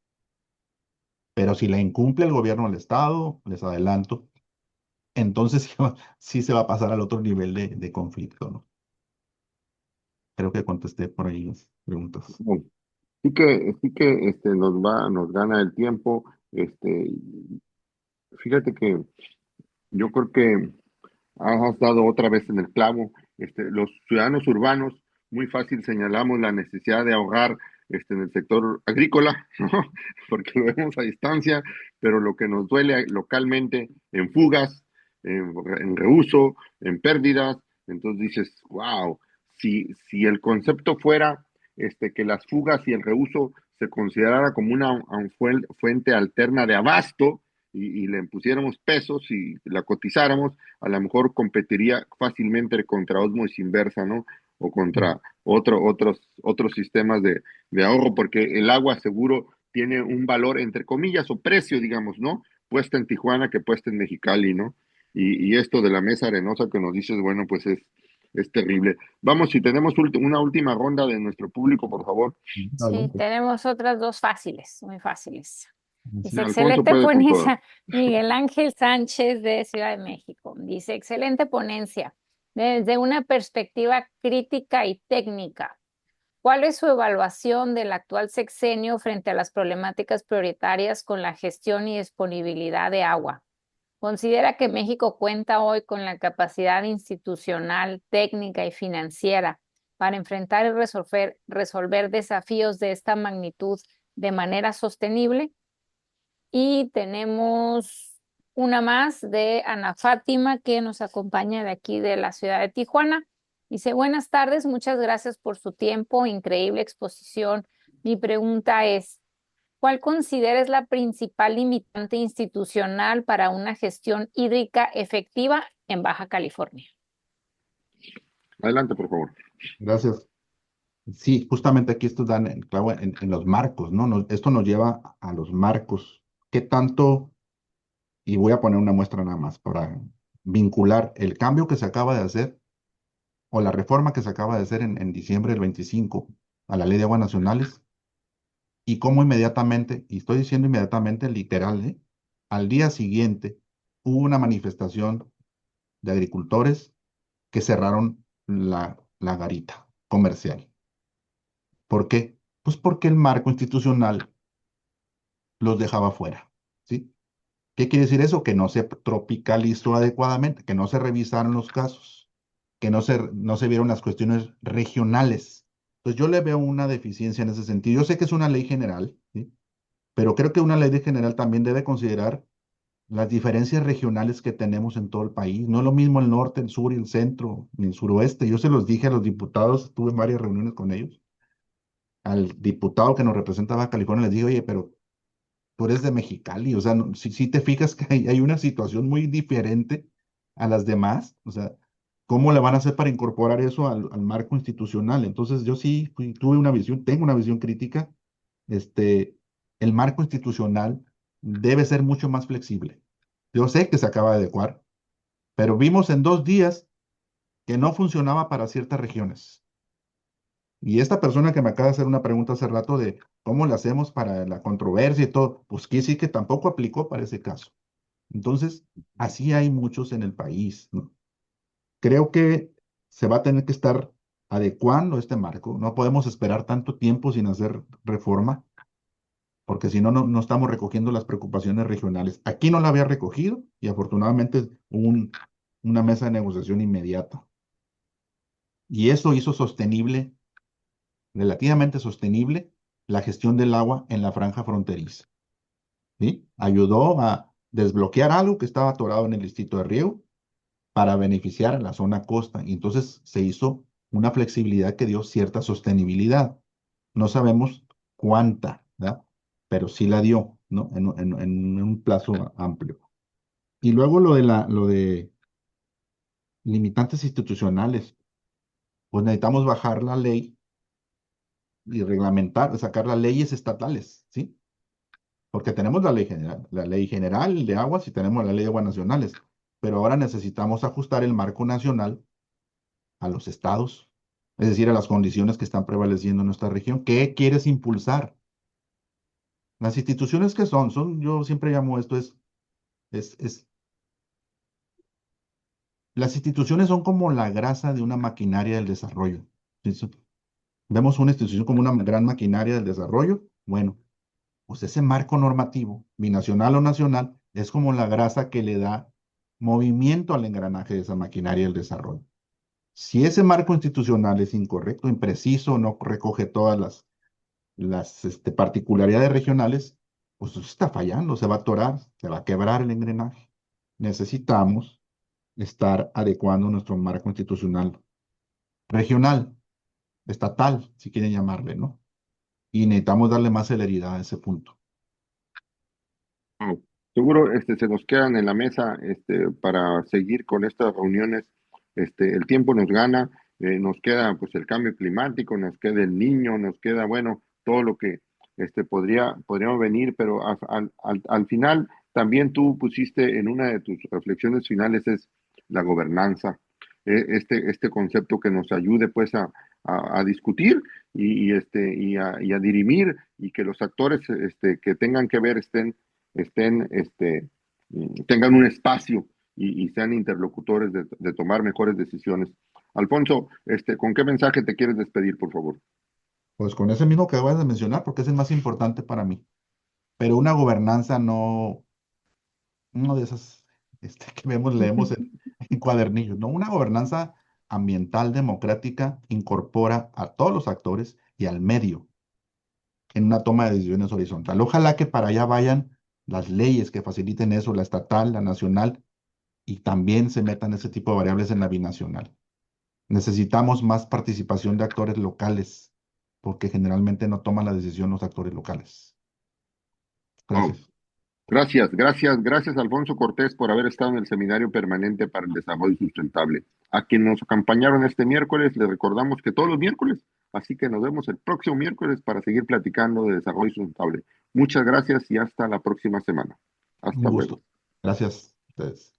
Pero si la incumple el gobierno del Estado, les adelanto, entonces sí se va a pasar al otro nivel de conflicto, ¿no? Creo que contesté por ahí las preguntas. Bueno, sí que nos gana el tiempo. Fíjate que yo creo que has dado otra vez en el clavo. Los ciudadanos urbanos, muy fácil señalamos la necesidad de ahogar en el sector agrícola, ¿no? Porque lo vemos a distancia, pero lo que nos duele localmente en fugas, en reuso, en pérdidas, entonces dices, wow, si el concepto fuera que las fugas y el reuso se considerara como una fuente alterna de abasto y le pusiéramos pesos y la cotizáramos, a lo mejor competiría fácilmente contra Osmos Inversa, ¿no? O contra otros sistemas de ahorro, porque el agua seguro tiene un valor, entre comillas, o precio, digamos, ¿no? Puesta en Tijuana que puesta en Mexicali, ¿no? Y esto de la mesa arenosa que nos dices, bueno, pues es terrible. Vamos, si tenemos una última ronda de nuestro público, por favor. Sí, Adelante. tenemos otras dos fáciles, muy fáciles. Sí, Dice, Alfonso excelente puede con todas. ponencia, Miguel Ángel Sánchez de Ciudad de México. Dice, excelente ponencia. Desde una perspectiva crítica y técnica, ¿cuál es su evaluación del actual sexenio frente a las problemáticas prioritarias con la gestión y disponibilidad de agua? ¿Considera que México cuenta hoy con la capacidad institucional, técnica y financiera para enfrentar y resolver desafíos de esta magnitud de manera sostenible? Y tenemos una más de Ana Fátima que nos acompaña de aquí de la ciudad de Tijuana. Dice, buenas tardes, muchas gracias por su tiempo, increíble exposición. Mi pregunta es, ¿cuál consideras la principal limitante institucional para una gestión hídrica efectiva en Baja California? Adelante, por favor. Gracias. Sí, justamente aquí esto dan el clavo en los marcos, ¿no? Esto nos lleva a los marcos. ¿Qué tanto? Y voy a poner una muestra nada más para vincular el cambio que se acaba de hacer o la reforma que se acaba de hacer en diciembre del 25 a la Ley de Aguas Nacionales y cómo inmediatamente, y estoy diciendo inmediatamente literal, ¿eh? Al día siguiente hubo una manifestación de agricultores que cerraron la garita comercial. ¿Por qué? Pues porque el marco institucional los dejaba fuera, ¿sí? ¿Qué quiere decir eso? Que no se tropicalizó adecuadamente, que no se revisaron los casos, que no se vieron las cuestiones regionales. Entonces yo le veo una deficiencia en ese sentido. Yo sé que es una ley general, ¿sí? Pero creo que una ley de general también debe considerar las diferencias regionales que tenemos en todo el país. No es lo mismo el norte, el sur y el centro, ni el suroeste. Yo se los dije a los diputados, tuve varias reuniones con ellos. Al diputado que nos representaba a California les dije, oye, pero tú eres de Mexicali, o sea, si te fijas que hay una situación muy diferente a las demás, o sea, ¿cómo le van a hacer para incorporar eso al marco institucional? Entonces, yo sí tuve una visión, tengo una visión crítica, este, el marco institucional debe ser mucho más flexible. Yo sé que se acaba de adecuar, pero vimos en 2 días que no funcionaba para ciertas regiones. Y esta persona que me acaba de hacer una pregunta hace rato de cómo le hacemos para la controversia y todo, pues quiere decir que tampoco aplicó para ese caso. Entonces, así hay muchos en el país, ¿no? Creo que se va a tener que estar adecuando este marco. No podemos esperar tanto tiempo sin hacer reforma, porque si no, no estamos recogiendo las preocupaciones regionales. Aquí no la había recogido y afortunadamente hubo una mesa de negociación inmediata. Y eso hizo sostenible, relativamente sostenible, la gestión del agua en la franja fronteriza. ¿Sí? Ayudó a desbloquear algo que estaba atorado en el distrito de riego para beneficiar a la zona costa. Y entonces se hizo una flexibilidad que dio cierta sostenibilidad. No sabemos cuánta, ¿verdad? Pero sí la dio, ¿no? En un plazo amplio. Y luego lo de limitantes institucionales, pues necesitamos bajar la ley y reglamentar, sacar las leyes estatales, ¿sí? porque tenemos la ley general de aguas y tenemos la ley de aguas nacionales, pero ahora necesitamos ajustar el marco nacional a los estados, es decir, a las condiciones que están prevaleciendo en nuestra región. ¿Qué quieres impulsar? Las instituciones que yo siempre llamo esto, es, las instituciones son como la grasa de una maquinaria del desarrollo. ¿Sí? Vemos una institución como una gran maquinaria del desarrollo. Bueno, pues ese marco normativo, binacional o nacional, es como la grasa que le da movimiento al engranaje de esa maquinaria del desarrollo. Si ese marco institucional es incorrecto, impreciso, no recoge todas las particularidades regionales, pues eso está fallando, se va a atorar, se va a quebrar el engranaje. Necesitamos estar adecuando nuestro marco institucional regional, estatal, si quieren llamarle, ¿no? Y necesitamos darle más celeridad a ese punto. Wow. Seguro se nos quedan en la mesa para seguir con estas reuniones. El tiempo nos gana, nos queda pues el cambio climático, nos queda el niño, nos queda, bueno, todo lo que podríamos venir, pero al final también tú pusiste en una de tus reflexiones finales es la gobernanza, este concepto que nos ayude pues a discutir y a dirimir y que los actores que tengan que ver tengan un espacio y sean interlocutores de tomar mejores decisiones. Alfonso, ¿con qué mensaje te quieres despedir, por favor? Pues con ese mismo que acabas de mencionar, porque es el más importante para mí. Pero una gobernanza no de esas que leemos en cuadernillos, no, una gobernanza ambiental democrática incorpora a todos los actores y al medio en una toma de decisiones horizontal. Ojalá que para allá vayan las leyes que faciliten eso, la estatal, la nacional, y también se metan ese tipo de variables en la binacional. Necesitamos más participación de actores locales, porque generalmente no toman la decisión los actores locales. Oh, Gracias. gracias, Alfonso Cortés, por haber estado en el Seminario Permanente para el Desarrollo Sustentable. A quienes nos acompañaron este miércoles, les recordamos que todos los miércoles, así que nos vemos el próximo miércoles para seguir platicando de desarrollo sustentable. Muchas gracias y hasta la próxima semana. Un Hasta luego. gusto. Gracias a ustedes.